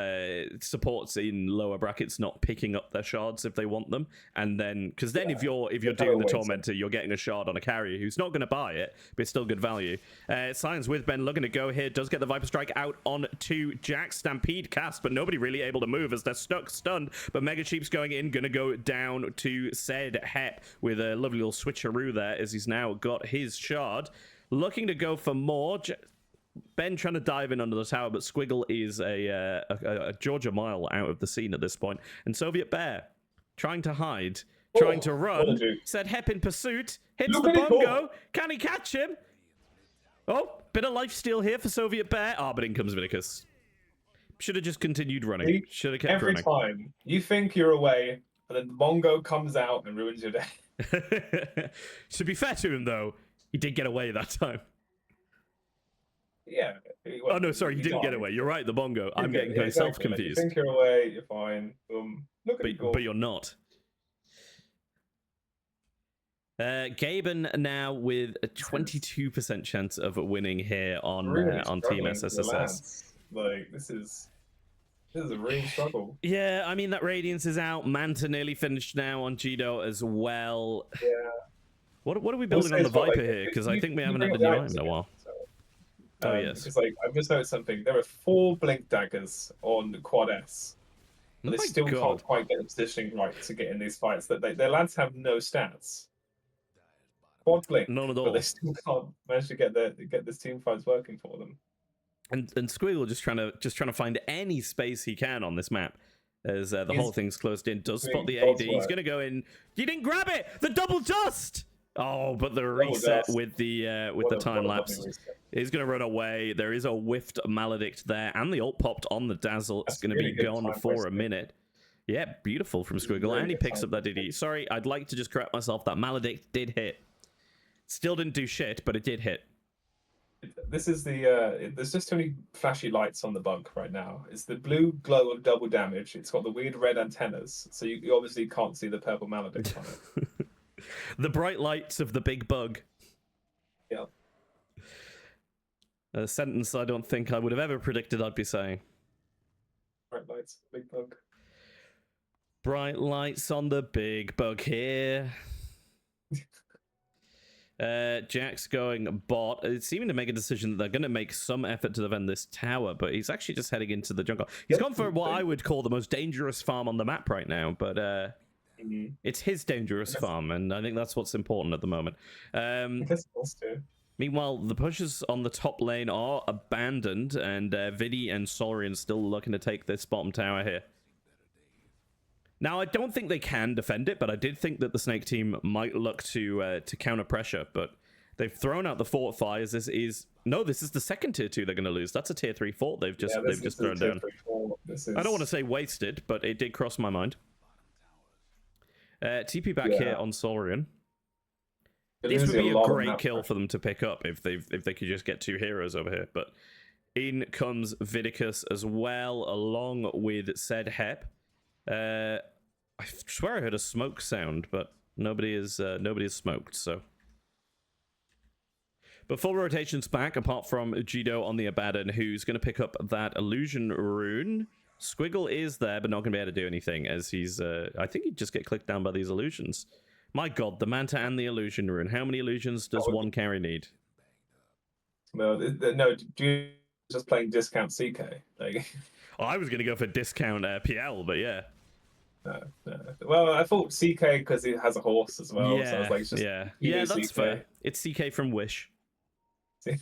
supports in lower brackets not picking up their shards if they want them, and then because then if you're doing the Tormentor, you're getting a shard on a carrier who's not going to buy it, but it's still good value. ScienceWhizBen looking to go here, does get the Viper Strike out on to Jack. Stampede cast, but nobody really able to move as they're stunned. But Megasheepz going in, gonna go down to said Hep with a lovely little switcheroo there as he's now got his shard, looking to go for more. Ben trying to dive in under the tower, but Squigel is a Georgia mile out of the scene at this point. And SovietBear trying to hide, trying to run. Said Hep in pursuit, hits the bongo. Can he catch him? Oh, bit of lifesteal here for SovietBear. Ah, but in comes Vidicus. Should have just continued running. Should have kept running. Every time you think you're away, and then the bongo comes out and ruins your day. To be fair to him, though, he did get away that time. Yeah. Oh, no, sorry, he didn't get away. You're right, the bongo. I'm getting myself confused. Like, you think you're away, you're fine. Look at but you're not. Gaben now with a 22% chance of winning here on Team SSSS. Like, this is a real struggle. Yeah, I mean, that Radiance is out. Manta nearly finished now on Jido as well. Yeah. What are we building on the Viper here? Because I think we haven't had the new item in a while. Oh, yes. It's like, I've just noticed something. There are 4 Blink Daggers on Quad S. But they still can't quite get the positioning right to get in these fights. That their lads have no stats. Quad Blink. None at all. But they still can't manage to get this team fights working for them. And Squigel just trying to find any space he can on this map as the whole thing's closed in. Does spot the AD. He's going to go in. You didn't grab it. The double dust. Oh, but the reset with the time lapse is going to run away. There is a whiffed maledict there, and the ult popped on the dazzle. It's going to be gone for a minute. Yeah, beautiful from Squigel, and he picks up that DD. Sorry, I'd like to just correct myself. That maledict did hit. Still didn't do shit, but it did hit. This is there's just too many flashy lights on the bug right now. It's the blue glow of double damage. It's got the weird red antennas, so you obviously can't see the purple maledict on it. The bright lights of the big bug. Yeah. A sentence I don't think I would have ever predicted I'd be saying. Bright lights, big bug. Bright lights on the big bug here. Jack's going bot. It's seeming to make a decision that they're going to make some effort to defend this tower, but he's actually just heading into the jungle. He's gone for what I would call the most dangerous farm on the map right now, but it's his dangerous farm, and I think that's what's important at the moment. Meanwhile, the pushes on the top lane are abandoned, and Vidi and Solrian still looking to take this bottom tower here. Now, I don't think they can defend it, but I did think that the Snake team might look to counter pressure, but they've thrown out the fortifiers. This is the second tier 2 they're going to lose. That's a tier 3 fort they've just thrown down. I don't want to say wasted, but it did cross my mind. TP back here on Solrian. This would be a great kill for them to pick up if they could just get 2 heroes over here. But in comes Vidicus as well, along with said Hep. I swear I heard a smoke sound, but nobody is smoked. So, but full rotation's back, apart from Jido on the Abaddon, who's going to pick up that illusion rune. Squigel is there, but not going to be able to do anything, as he's. I think he'd just get clicked down by these illusions. My God, the Manta and the illusion rune. How many illusions does one carry need? No, just playing discount CK. Like, I was going to go for discount PL, but yeah. No. Well, I thought CK because it has a horse as well. Yeah, so I was like, just that's CK. fair. It's CK from Wish. CK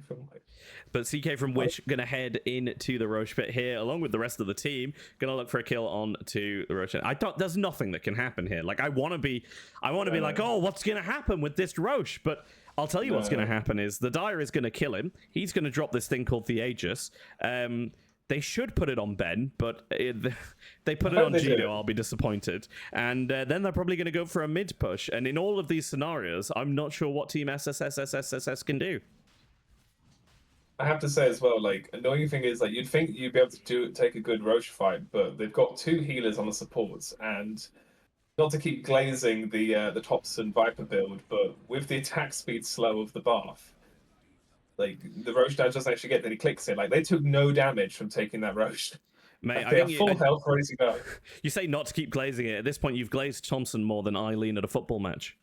from Wish. But CK from Wish going to head into the Roche pit here, along with the rest of the team. Going to look for a kill on to the Roche pit. There's nothing that can happen here. Like, I want to be like, oh, what's going to happen with this Roche? But I'll tell you what's going to happen is the Dire is going to kill him. He's going to drop this thing called the Aegis. They should put it on Ben, but they put it on Gino. I'll be disappointed. And then they're probably going to go for a mid push. And in all of these scenarios, I'm not sure what Team SSSS can do. I have to say as well, like, annoying thing is, like, you'd think you'd be able to take a good Roche fight, but they've got 2 healers on the supports, and not to keep glazing the Thompson Viper build, but with the attack speed slow of the Bath, like, the Roche dad doesn't actually get any clicks in. Like, they took no damage from taking that Roche. Mate, like, they are full health, ready to go. You say not to keep glazing it. At this point, you've glazed Thompson more than Eileen at a football match.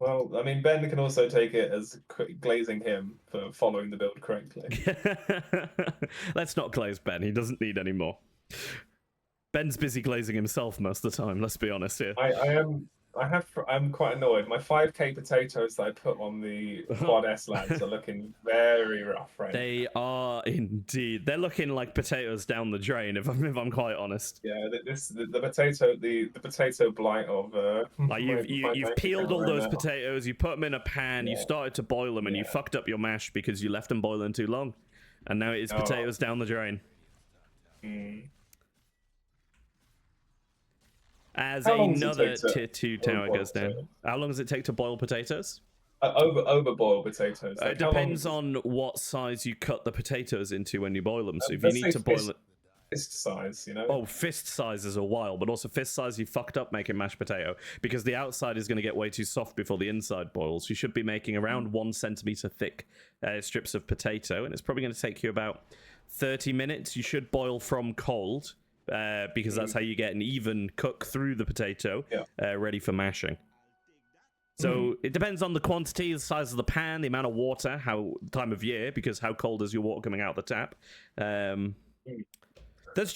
Well, I mean, Ben can also take it as glazing him for following the build correctly. Let's not glaze Ben. He doesn't need any more. Ben's busy glazing himself most of the time, let's be honest here. I'm quite annoyed. My 5k potatoes that I put on the Quad S lads are looking very rough right now. They are indeed. They're looking like potatoes down the drain. If I'm quite honest. Yeah, the potato blight of Like you've peeled all those potatoes, you put them in a pan, you started to boil them, and you fucked up your mash because you left them boiling too long, and now it is potatoes down the drain. As another tier 2 tower goes down. How long does it take to boil potatoes? Overboil potatoes. Like, it depends on what size you cut the potatoes into when you boil them. So if you need to boil it, fist size, you know. Oh, fist size is a while, but also fist size you fucked up making mashed potato because the outside is going to get way too soft before the inside boils. You should be making around 1 centimeter thick strips of potato, and it's probably going to take you about 30 minutes. You should boil from cold. Because that's how you get an even cook through the potato, ready for mashing. So it depends on the quantity, the size of the pan, the amount of water, how time of year, because how cold is your water coming out the tap. There's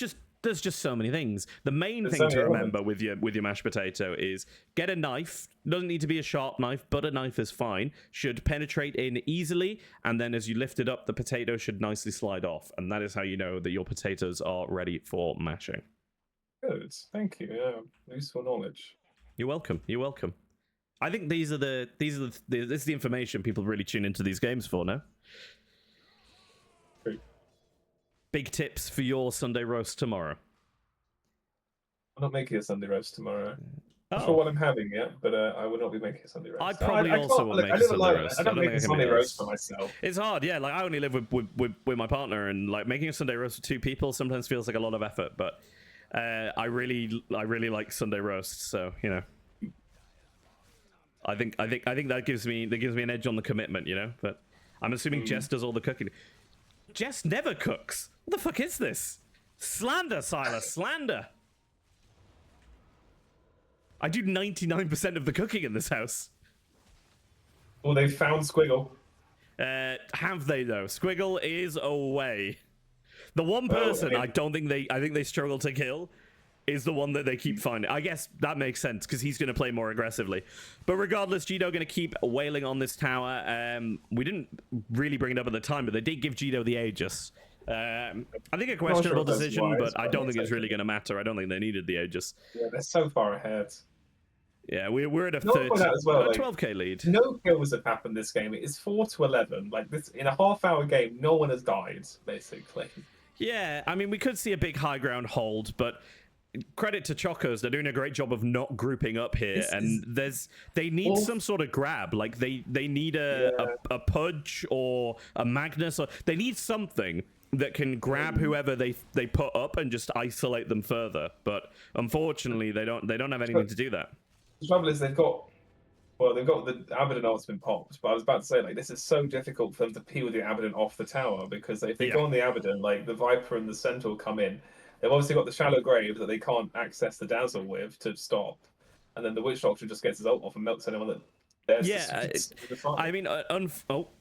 just so many things. The main thing to remember with your mashed potato is get a knife. Doesn't need to be a sharp knife, but a knife is fine. Should penetrate in easily, and then as you lift it up, the potato should nicely slide off, and that is how you know that your potatoes are ready for mashing. Good, thank you. Yeah, useful knowledge. You're welcome. You're welcome. I think this is the information people really tune into these games for now. Big tips for your Sunday roast tomorrow. I'm not making a Sunday roast tomorrow. Not sure what I'm having yet, but I will not be making a Sunday roast. I probably also will make a Sunday roast. I don't make a Sunday roast for myself. It's hard, yeah. Like I only live with my partner, and like making a Sunday roast for 2 people sometimes feels like a lot of effort. But I really like Sunday roasts, so you know. I think that gives me an edge on the commitment, you know. But I'm assuming Jess does all the cooking. Jess never cooks. What the fuck is this? Slander, Silas, slander. I do 99% of the cooking in this house. Well, they found Squigel. Have they though? Squigel is away. The one person I think they struggle to kill is the one that they keep finding. I guess that makes sense because he's going to play more aggressively. But regardless, Gito going to keep wailing on this tower. We didn't really bring it up at the time, but they did give Gito the Aegis. I think a questionable decision, but I don't think it's really going to matter. I don't think they needed the Aegis. Yeah, they're so far ahead. Yeah, we're at a 12k lead. No kills have happened this game. It is 4-11. Like this in a half-hour game, no one has died basically. Yeah, I mean we could see a big high ground hold, but credit to Chocos, they're doing a great job of not grouping up here, they need some sort of grab. Like they need a Pudge or a Magnus, or they need something that can grab whoever they put up and just isolate them further. But unfortunately, they don't have anything to do that. The trouble is they've got the Abaddon ult's been popped, but I was about to say like this is so difficult for them to peel the Abaddon off the tower because if they go on the Abaddon, like the Viper and the Centaur come in. They've obviously got the Shallow Grave that they can't access the Dazzle with to stop, and then the Witch Doctor just gets his ult off and melts anyone that dares to I mean,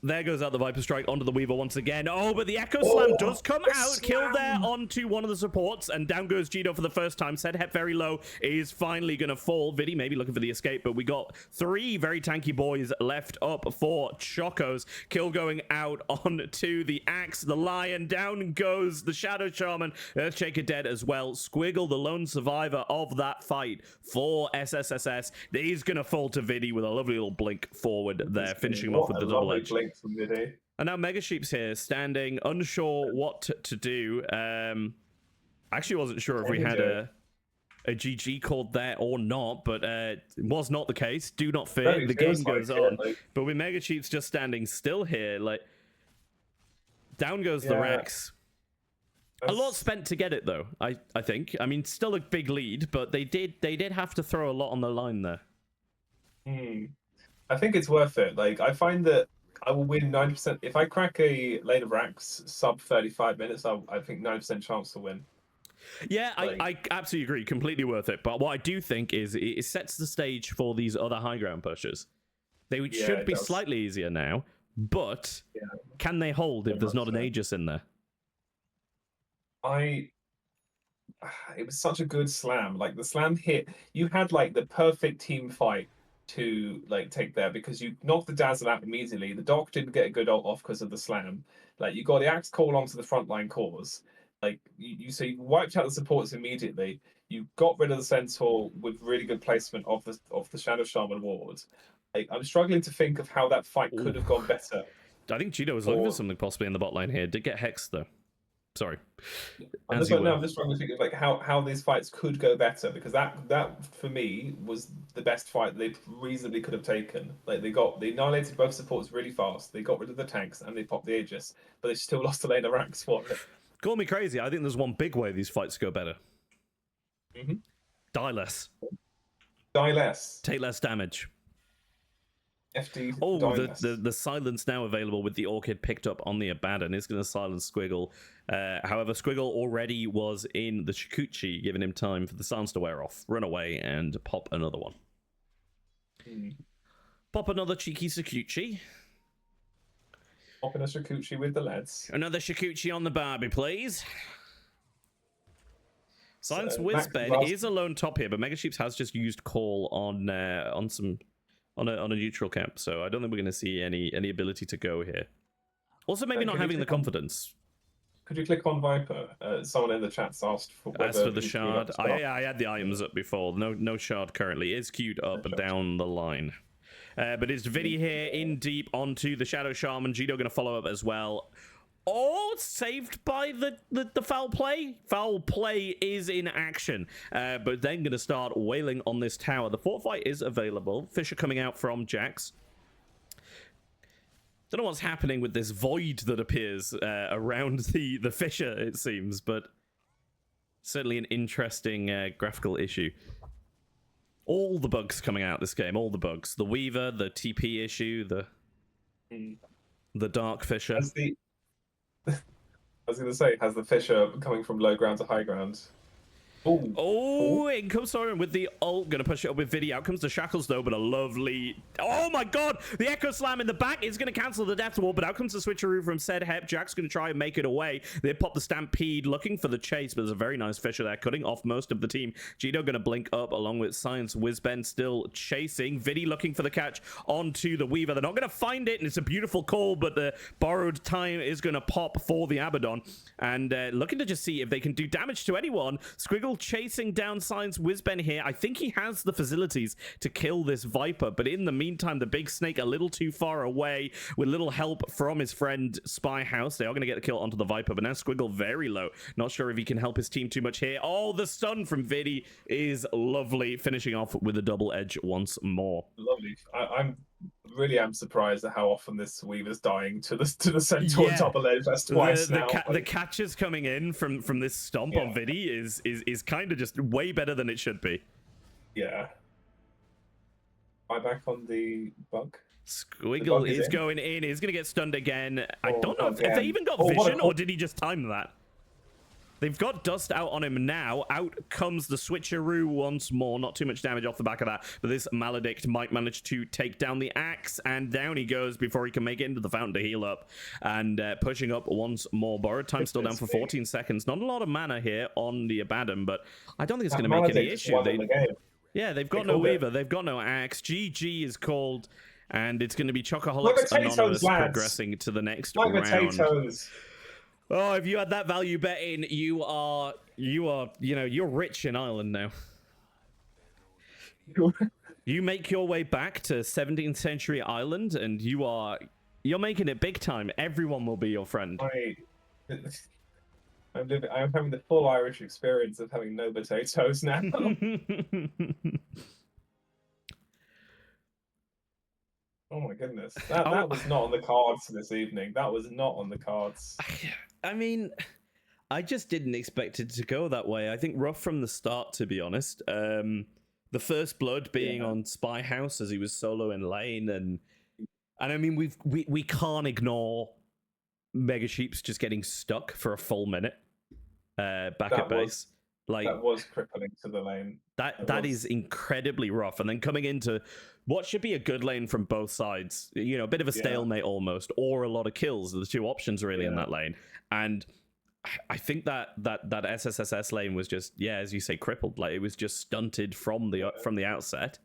there goes out the Viper Strike onto the Weaver once again. Oh, but the Echo Slam does come out, kill there onto one of the supports, and down goes Gito for the first time. Set Hep very low, is finally going to fall. Viddy maybe looking for the escape, but we got 3 very tanky boys left up for Chocos. Kill going out onto the Axe, the Lion, down goes the Shadow Shaman, Earthshaker dead as well. Squigel, the lone survivor of that fight for SSSS, he's going to fall to Viddy with a lovely little blink forward there, finishing him off with the double edge. And now Megasheepz here, standing, unsure what to do. I actually wasn't sure if we had a GG called there or not, but it was not the case. Do not fear, the game goes on. But with Megasheepz just standing still here, like down goes the Rex. A lot spent to get it though, I think. I mean, still a big lead, but they did have to throw a lot on the line there. I think it's worth it. Like, I find that I will win 90%. If I crack a lane of racks sub 35 minutes, I think 90% chance to win. Yeah, I absolutely agree. Completely worth it. But what I do think is it sets the stage for these other high ground pushers. They should be slightly easier now, but can they hold if there's not an Aegis in there? it was such a good slam. Like the slam hit, you had like the perfect team fight to like take there because you knocked the Dazzle out immediately. The Doc didn't get a good ult off because of the slam. Like you got the Axe call onto the frontline cores. Like so you wiped out the supports immediately. You got rid of the Centaur with really good placement of the Shadow Shaman ward. Like I'm struggling to think of how that fight could have gone better. I think Cheeto was looking for something possibly in the bot lane here. Did get hexed though. Sorry. I'm just trying to think of like how these fights could go better because that for me was the best fight they reasonably could have taken. Like they annihilated both supports really fast. They got rid of the tanks and they popped the Aegis, but they still lost the lane of ranks for it. Call me crazy. I think there's one big way these fights go better. Die less. Die less. Take less damage. FD. Oh, the silence now available with the Orchid picked up on the Abaddon is going to silence Squigel. However, Squigel already was in the Shikuchi, giving him time for the silence to wear off, run away, and pop another one. Pop another cheeky Shikuchi. Popping a Shikuchi with the lads. Another Shikuchi on the Barbie, please. ScienceWhizBen is alone top here, but Megasheepz has just used call on a neutral camp, so I don't think we're going to see any ability to go here. Also, maybe not having the confidence. Could you click on Viper? Someone in the chat's asked for as for the shard. I had the items up before. No shard currently. It's queued up down the line. But it's Vidi here in deep onto the Shadow Shaman. Gito going to follow up as well. Oh, saved by the foul play. Foul play is in action, but then going to start wailing on this tower. The fort fight is available. Fisher coming out from Jax. Don't know what's happening with this void that appears around the Fisher, it seems, but certainly an interesting graphical issue. All the bugs coming out this game, all the bugs. The Weaver, the TP issue, the Dark Fisher. I was going to say, has the Fisher coming from low ground to high ground? Ooh. Oh, in comes Solrian with the ult. Gonna push it up with Vidi. Out comes the shackles though, but a lovely... Oh my god! The Echo Slam in the back is gonna cancel the Death Wall, but out comes the switcheroo from said Hep. Jack's gonna try and make it away. They pop the Stampede, looking for the chase, but there's a very nice Fisher there, cutting off most of the team. Gito gonna blink up along with ScienceWhizBen still chasing. Vidi looking for the catch onto the Weaver. They're not gonna find it, and it's a beautiful call, but the borrowed time is gonna pop for the Abaddon. And looking to just see if they can do damage to anyone. Squigel chasing down ScienceWhizBen here. I think he has the facilities to kill this Viper, but in the meantime, the big snake a little too far away with little help from his friend Spyhaus. They are going to get the kill onto the Viper, but now Squigel very low. Not sure if he can help his team too much here. Oh, the stun from Vidi is lovely, finishing off with a double edge once more. Lovely. I'm really am surprised at how often this Weaver's dying to the Centaur double edge. That's twice now. The catches coming in from this stomp on Vidi is kind of just way better than it should be. Yeah. Am I back on the bug? Squigel is going in. He's going to get stunned again. I don't know if they even got vision, or did he just time that? They've got dust out on him now. Out comes the switcheroo once more. Not too much damage off the back of that, but this Maledict might manage to take down the axe, and down he goes before he can make it into the fountain to heal up. And pushing up once more. Borrowed time still down for 14 seconds. Not a lot of mana here on the Abaddon, but I don't think it's going to make any issue. They've got no Weaver. They've got no axe. GG is called, and it's going to be Chocoholics Anonymous progressing to the next round. Oh, if you had that value bet in, you're rich in Ireland now. You make your way back to 17th century Ireland, and you're making it big time. Everyone will be your friend. I'm having the full Irish experience of having no potatoes now. Oh my goodness. That was not on the cards this evening. That was not on the cards. I mean, I just didn't expect it to go that way. I think rough from the start, to be honest. The first blood being on Spyhaus as he was solo in lane, and I mean we can't ignore Megasheepz just getting stuck for a full minute back at base. Like that was crippling to the lane. That is incredibly rough. And then coming into what should be a good lane from both sides, a bit of a stalemate almost, or a lot of kills are the two options really in that lane. And I think that SSSS lane was just, yeah, as you say, crippled. Like, it was just stunted from the outset.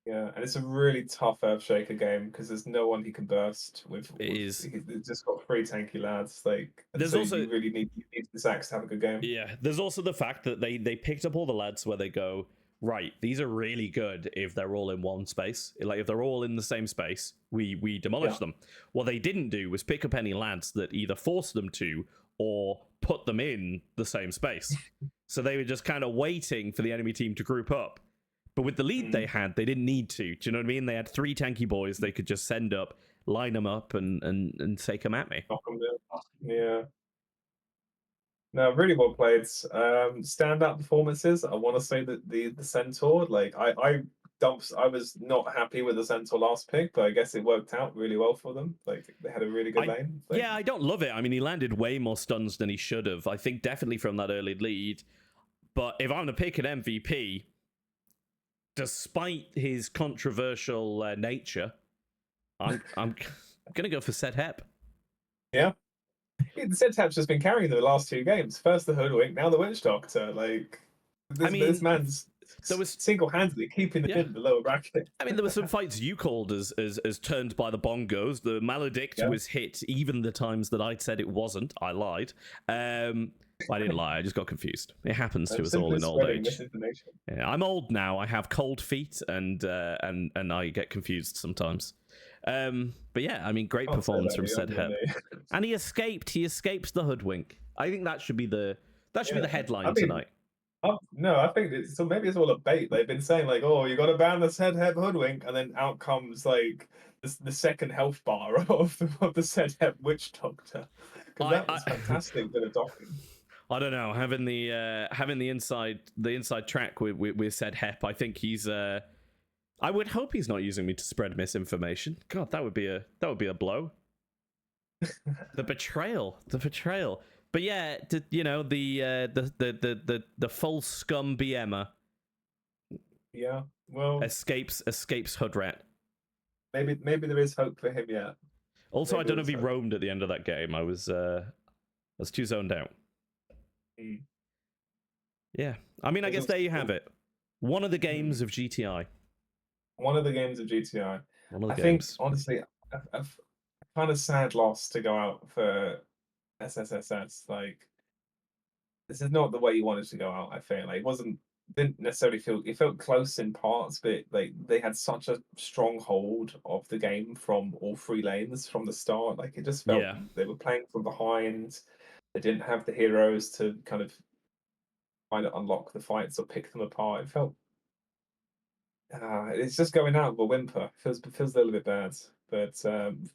Yeah, and it's a really tough Earthshaker game because there's no one he can burst with. Is He's just got 3 tanky lads. Like, and there's so also you really need this axe to have a good game. yeah. There's also the fact that they picked up all the lads where they go, right, these are really good if they're all in one space. Like, if they're all in the same space, we demolish them. What they didn't do was pick up any lads that either forced them to or put them in the same space. So they were just kind of waiting for the enemy team to group up. But with the lead they had, they didn't need to. Do you know what I mean? They had 3 tanky boys they could just send up, line them up, and take them at me. Knock 'em down. Yeah. No, really well played. Standout performances. I want to say that the Centaur. Like, I was not happy with the Centaur last pick, but I guess it worked out really well for them. Like, they had a really good lane. Like, yeah, I don't love it. I mean, he landed way more stuns than he should have. I think definitely from that early lead. But if I'm to pick an MVP, despite his controversial nature, I'm gonna go for SetHep. Yeah. The Setap's just been carrying the last 2 games. First the Hoodwink, now the Witch Doctor. Like, this man's single-handedly keeping them in the lower bracket. I mean, there were some fights you called as turned by the bongos. The Maledict was hit even the times that I'd said it wasn't. I lied. I didn't lie. I just got confused. It happens to us all in old age. Yeah, I'm old now. I have cold feet, and I get confused sometimes. But yeah, I mean, great performance from SetHep, and he escaped. He escapes the Hoodwink. I think that should be the headline tonight. No, I think so. Maybe it's all a bait. They've been saying like, "Oh, you got to ban the SetHep Hoodwink," and then out comes like the second health bar of the SetHep Witch Doctor. Because that was fantastic bit of docking. I don't know. Having the inside track with SetHep, I think he's. I would hope he's not using me to spread misinformation. God, that would be a blow. The betrayal. But yeah, the full scum BMer. Yeah, well, escapes Hoodrat. Maybe there is hope for him yet. Also, I don't know if he roamed at the end of that game. I was too zoned out. Yeah, I mean, I guess there you have it. One of the games of GTI. One of the games of GTI. I think, honestly, a kind of sad loss to go out for SSSS. Like, this is not the way you wanted to go out. I feel like didn't necessarily feel it felt close in parts, but like they had such a strong hold of the game from all 3 lanes from the start. Like, it just felt they were playing from behind. They didn't have the heroes to kind of trying to unlock the fights or pick them apart. It felt it's just going out with a whimper. Feels a little bit bad. But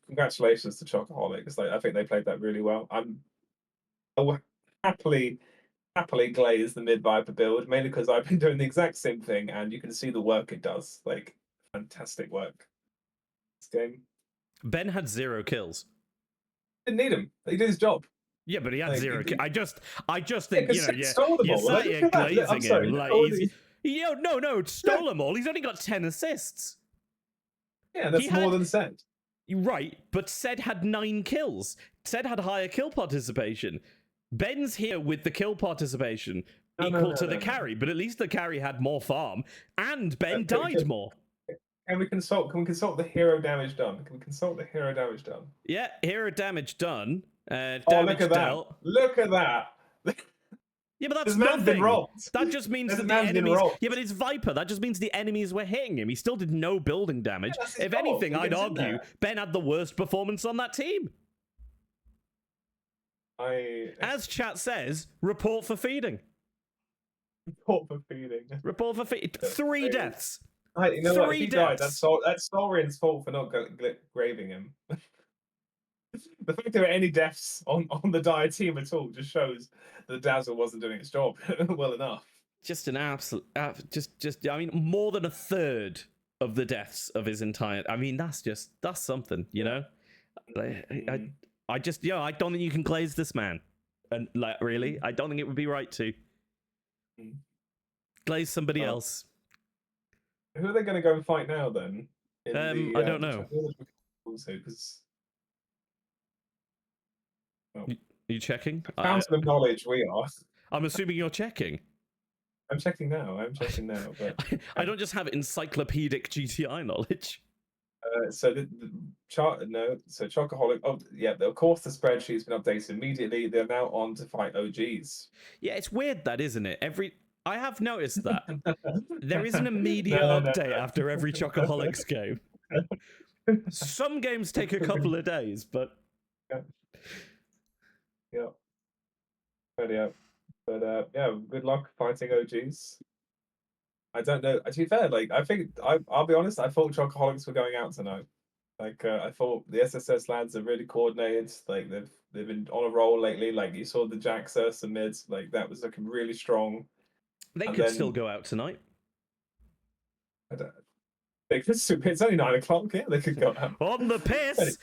congratulations to Chocoholics. Like, I think they played that really well. I'll happily glaze the mid Viper build, mainly because I've been doing the exact same thing, and you can see the work it does. Like, fantastic work. This game. Ben had 0 kills. Didn't need him. He did his job. Yeah, but he had 0 kills. I just think, you're glazing him. Like, no, stole them all. He's only got 10 assists. Yeah, that's more than Sed. Right, but Sed had 9 kills. Sed had higher kill participation. Ben's here with the kill participation equal to the carry, but at least the carry had more farm, and Ben died more. Can we consult the hero damage done? Yeah, hero damage done. Look at that. Look at that. Yeah, but that's man's been robbed. That just means that the enemies. Yeah, but it's Viper. That just means the enemies were hitting him. He still did no building damage. Yeah, if anything, I'd argue Ben had the worst performance on that team. As chat says, report for feeding. Report for feeding. 3 deaths. You know 3 what? If he died, that's Solrian's fault for not graving him. The fact there were any deaths on the dire team at all just shows that Dazzle wasn't doing its job well enough. Just an absolute, I mean, more than 1/3 of the deaths of his entire. I mean, that's something, you know. I don't think you can glaze this man, and like, really, I don't think it would be right to glaze somebody else. Who are they going to go and fight now then? I don't know. Are you checking? Fountain of knowledge, we are. I'm assuming you're checking. I'm checking now. But I don't just have encyclopedic GTI knowledge. so the chart, no. So Chocoholic. Oh, yeah. Of course, the spreadsheet's been updated immediately. They're now on to fight OGs. Yeah, it's weird that, isn't it? I have noticed that there is an immediate No, update after every Chocoholics game. Some games take a couple of days, but yeah. But yeah, yeah. Good luck fighting OGs. I don't know. To be fair, like I think I'll be honest. I thought Chocoholics were going out tonight. Like I thought the SSS lads are really coordinated. Like they've been on a roll lately. Like you saw the Jax Ursa mids. Like that was looking really strong. they And could then- still go out tonight. I don't, they could. It's only 9 o'clock. Yeah, they could go out. On the piss.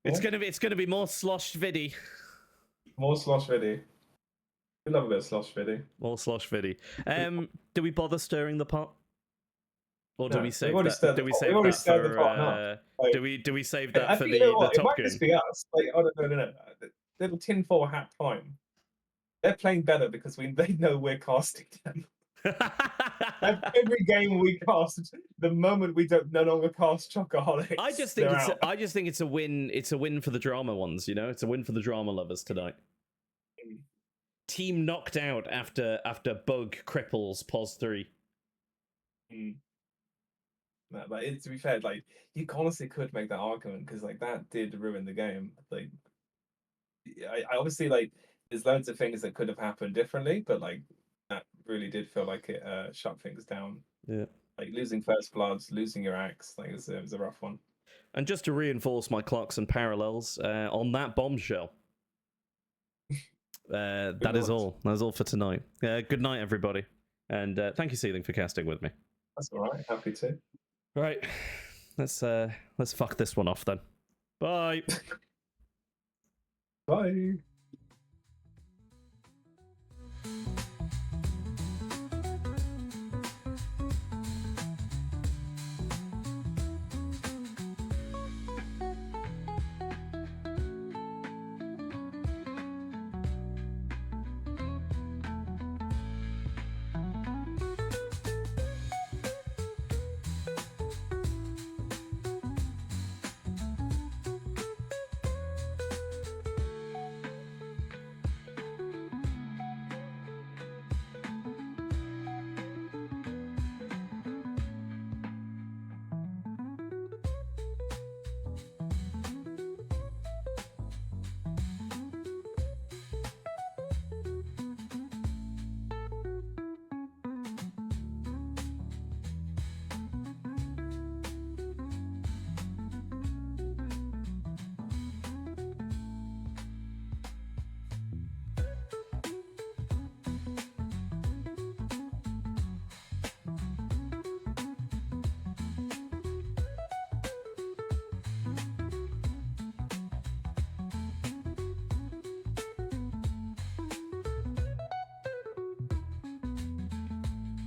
It's Yeah. gonna be more sloshed viddy. More slosh viddy. We love a bit of slosh viddy. More slosh viddy. Do we bother stirring the pot? Or do No, we we've save already that? stirred Do the we pot. save We've already that stirred the for? pot enough. Like, Do we save I that for think, you know the what, Top it might Gun? just be us. Like, oh, no. Little tinfoil hat time. They're playing better because they know we're casting them. Every game we cast, the moment we don't no longer cast Chocoholics, I just think it's a win. It's a win for the drama ones. You know, it's a win for the drama lovers tonight. Team knocked out after bug cripples pos 3. No, but to be fair, like you honestly could make that argument because like that did ruin the game. Like, I obviously like there's loads of things that could have happened differently, but like that really did feel like it shut things down. Yeah, like losing first bloods, losing your axe, like it was a rough one. and just to reinforce my clocks and parallels on that bombshell. That is all. That is all for tonight. Good night, everybody, and thank you, Seething, for casting with me. That's all right. Happy to. Right, let's fuck this one off then. Bye. Bye.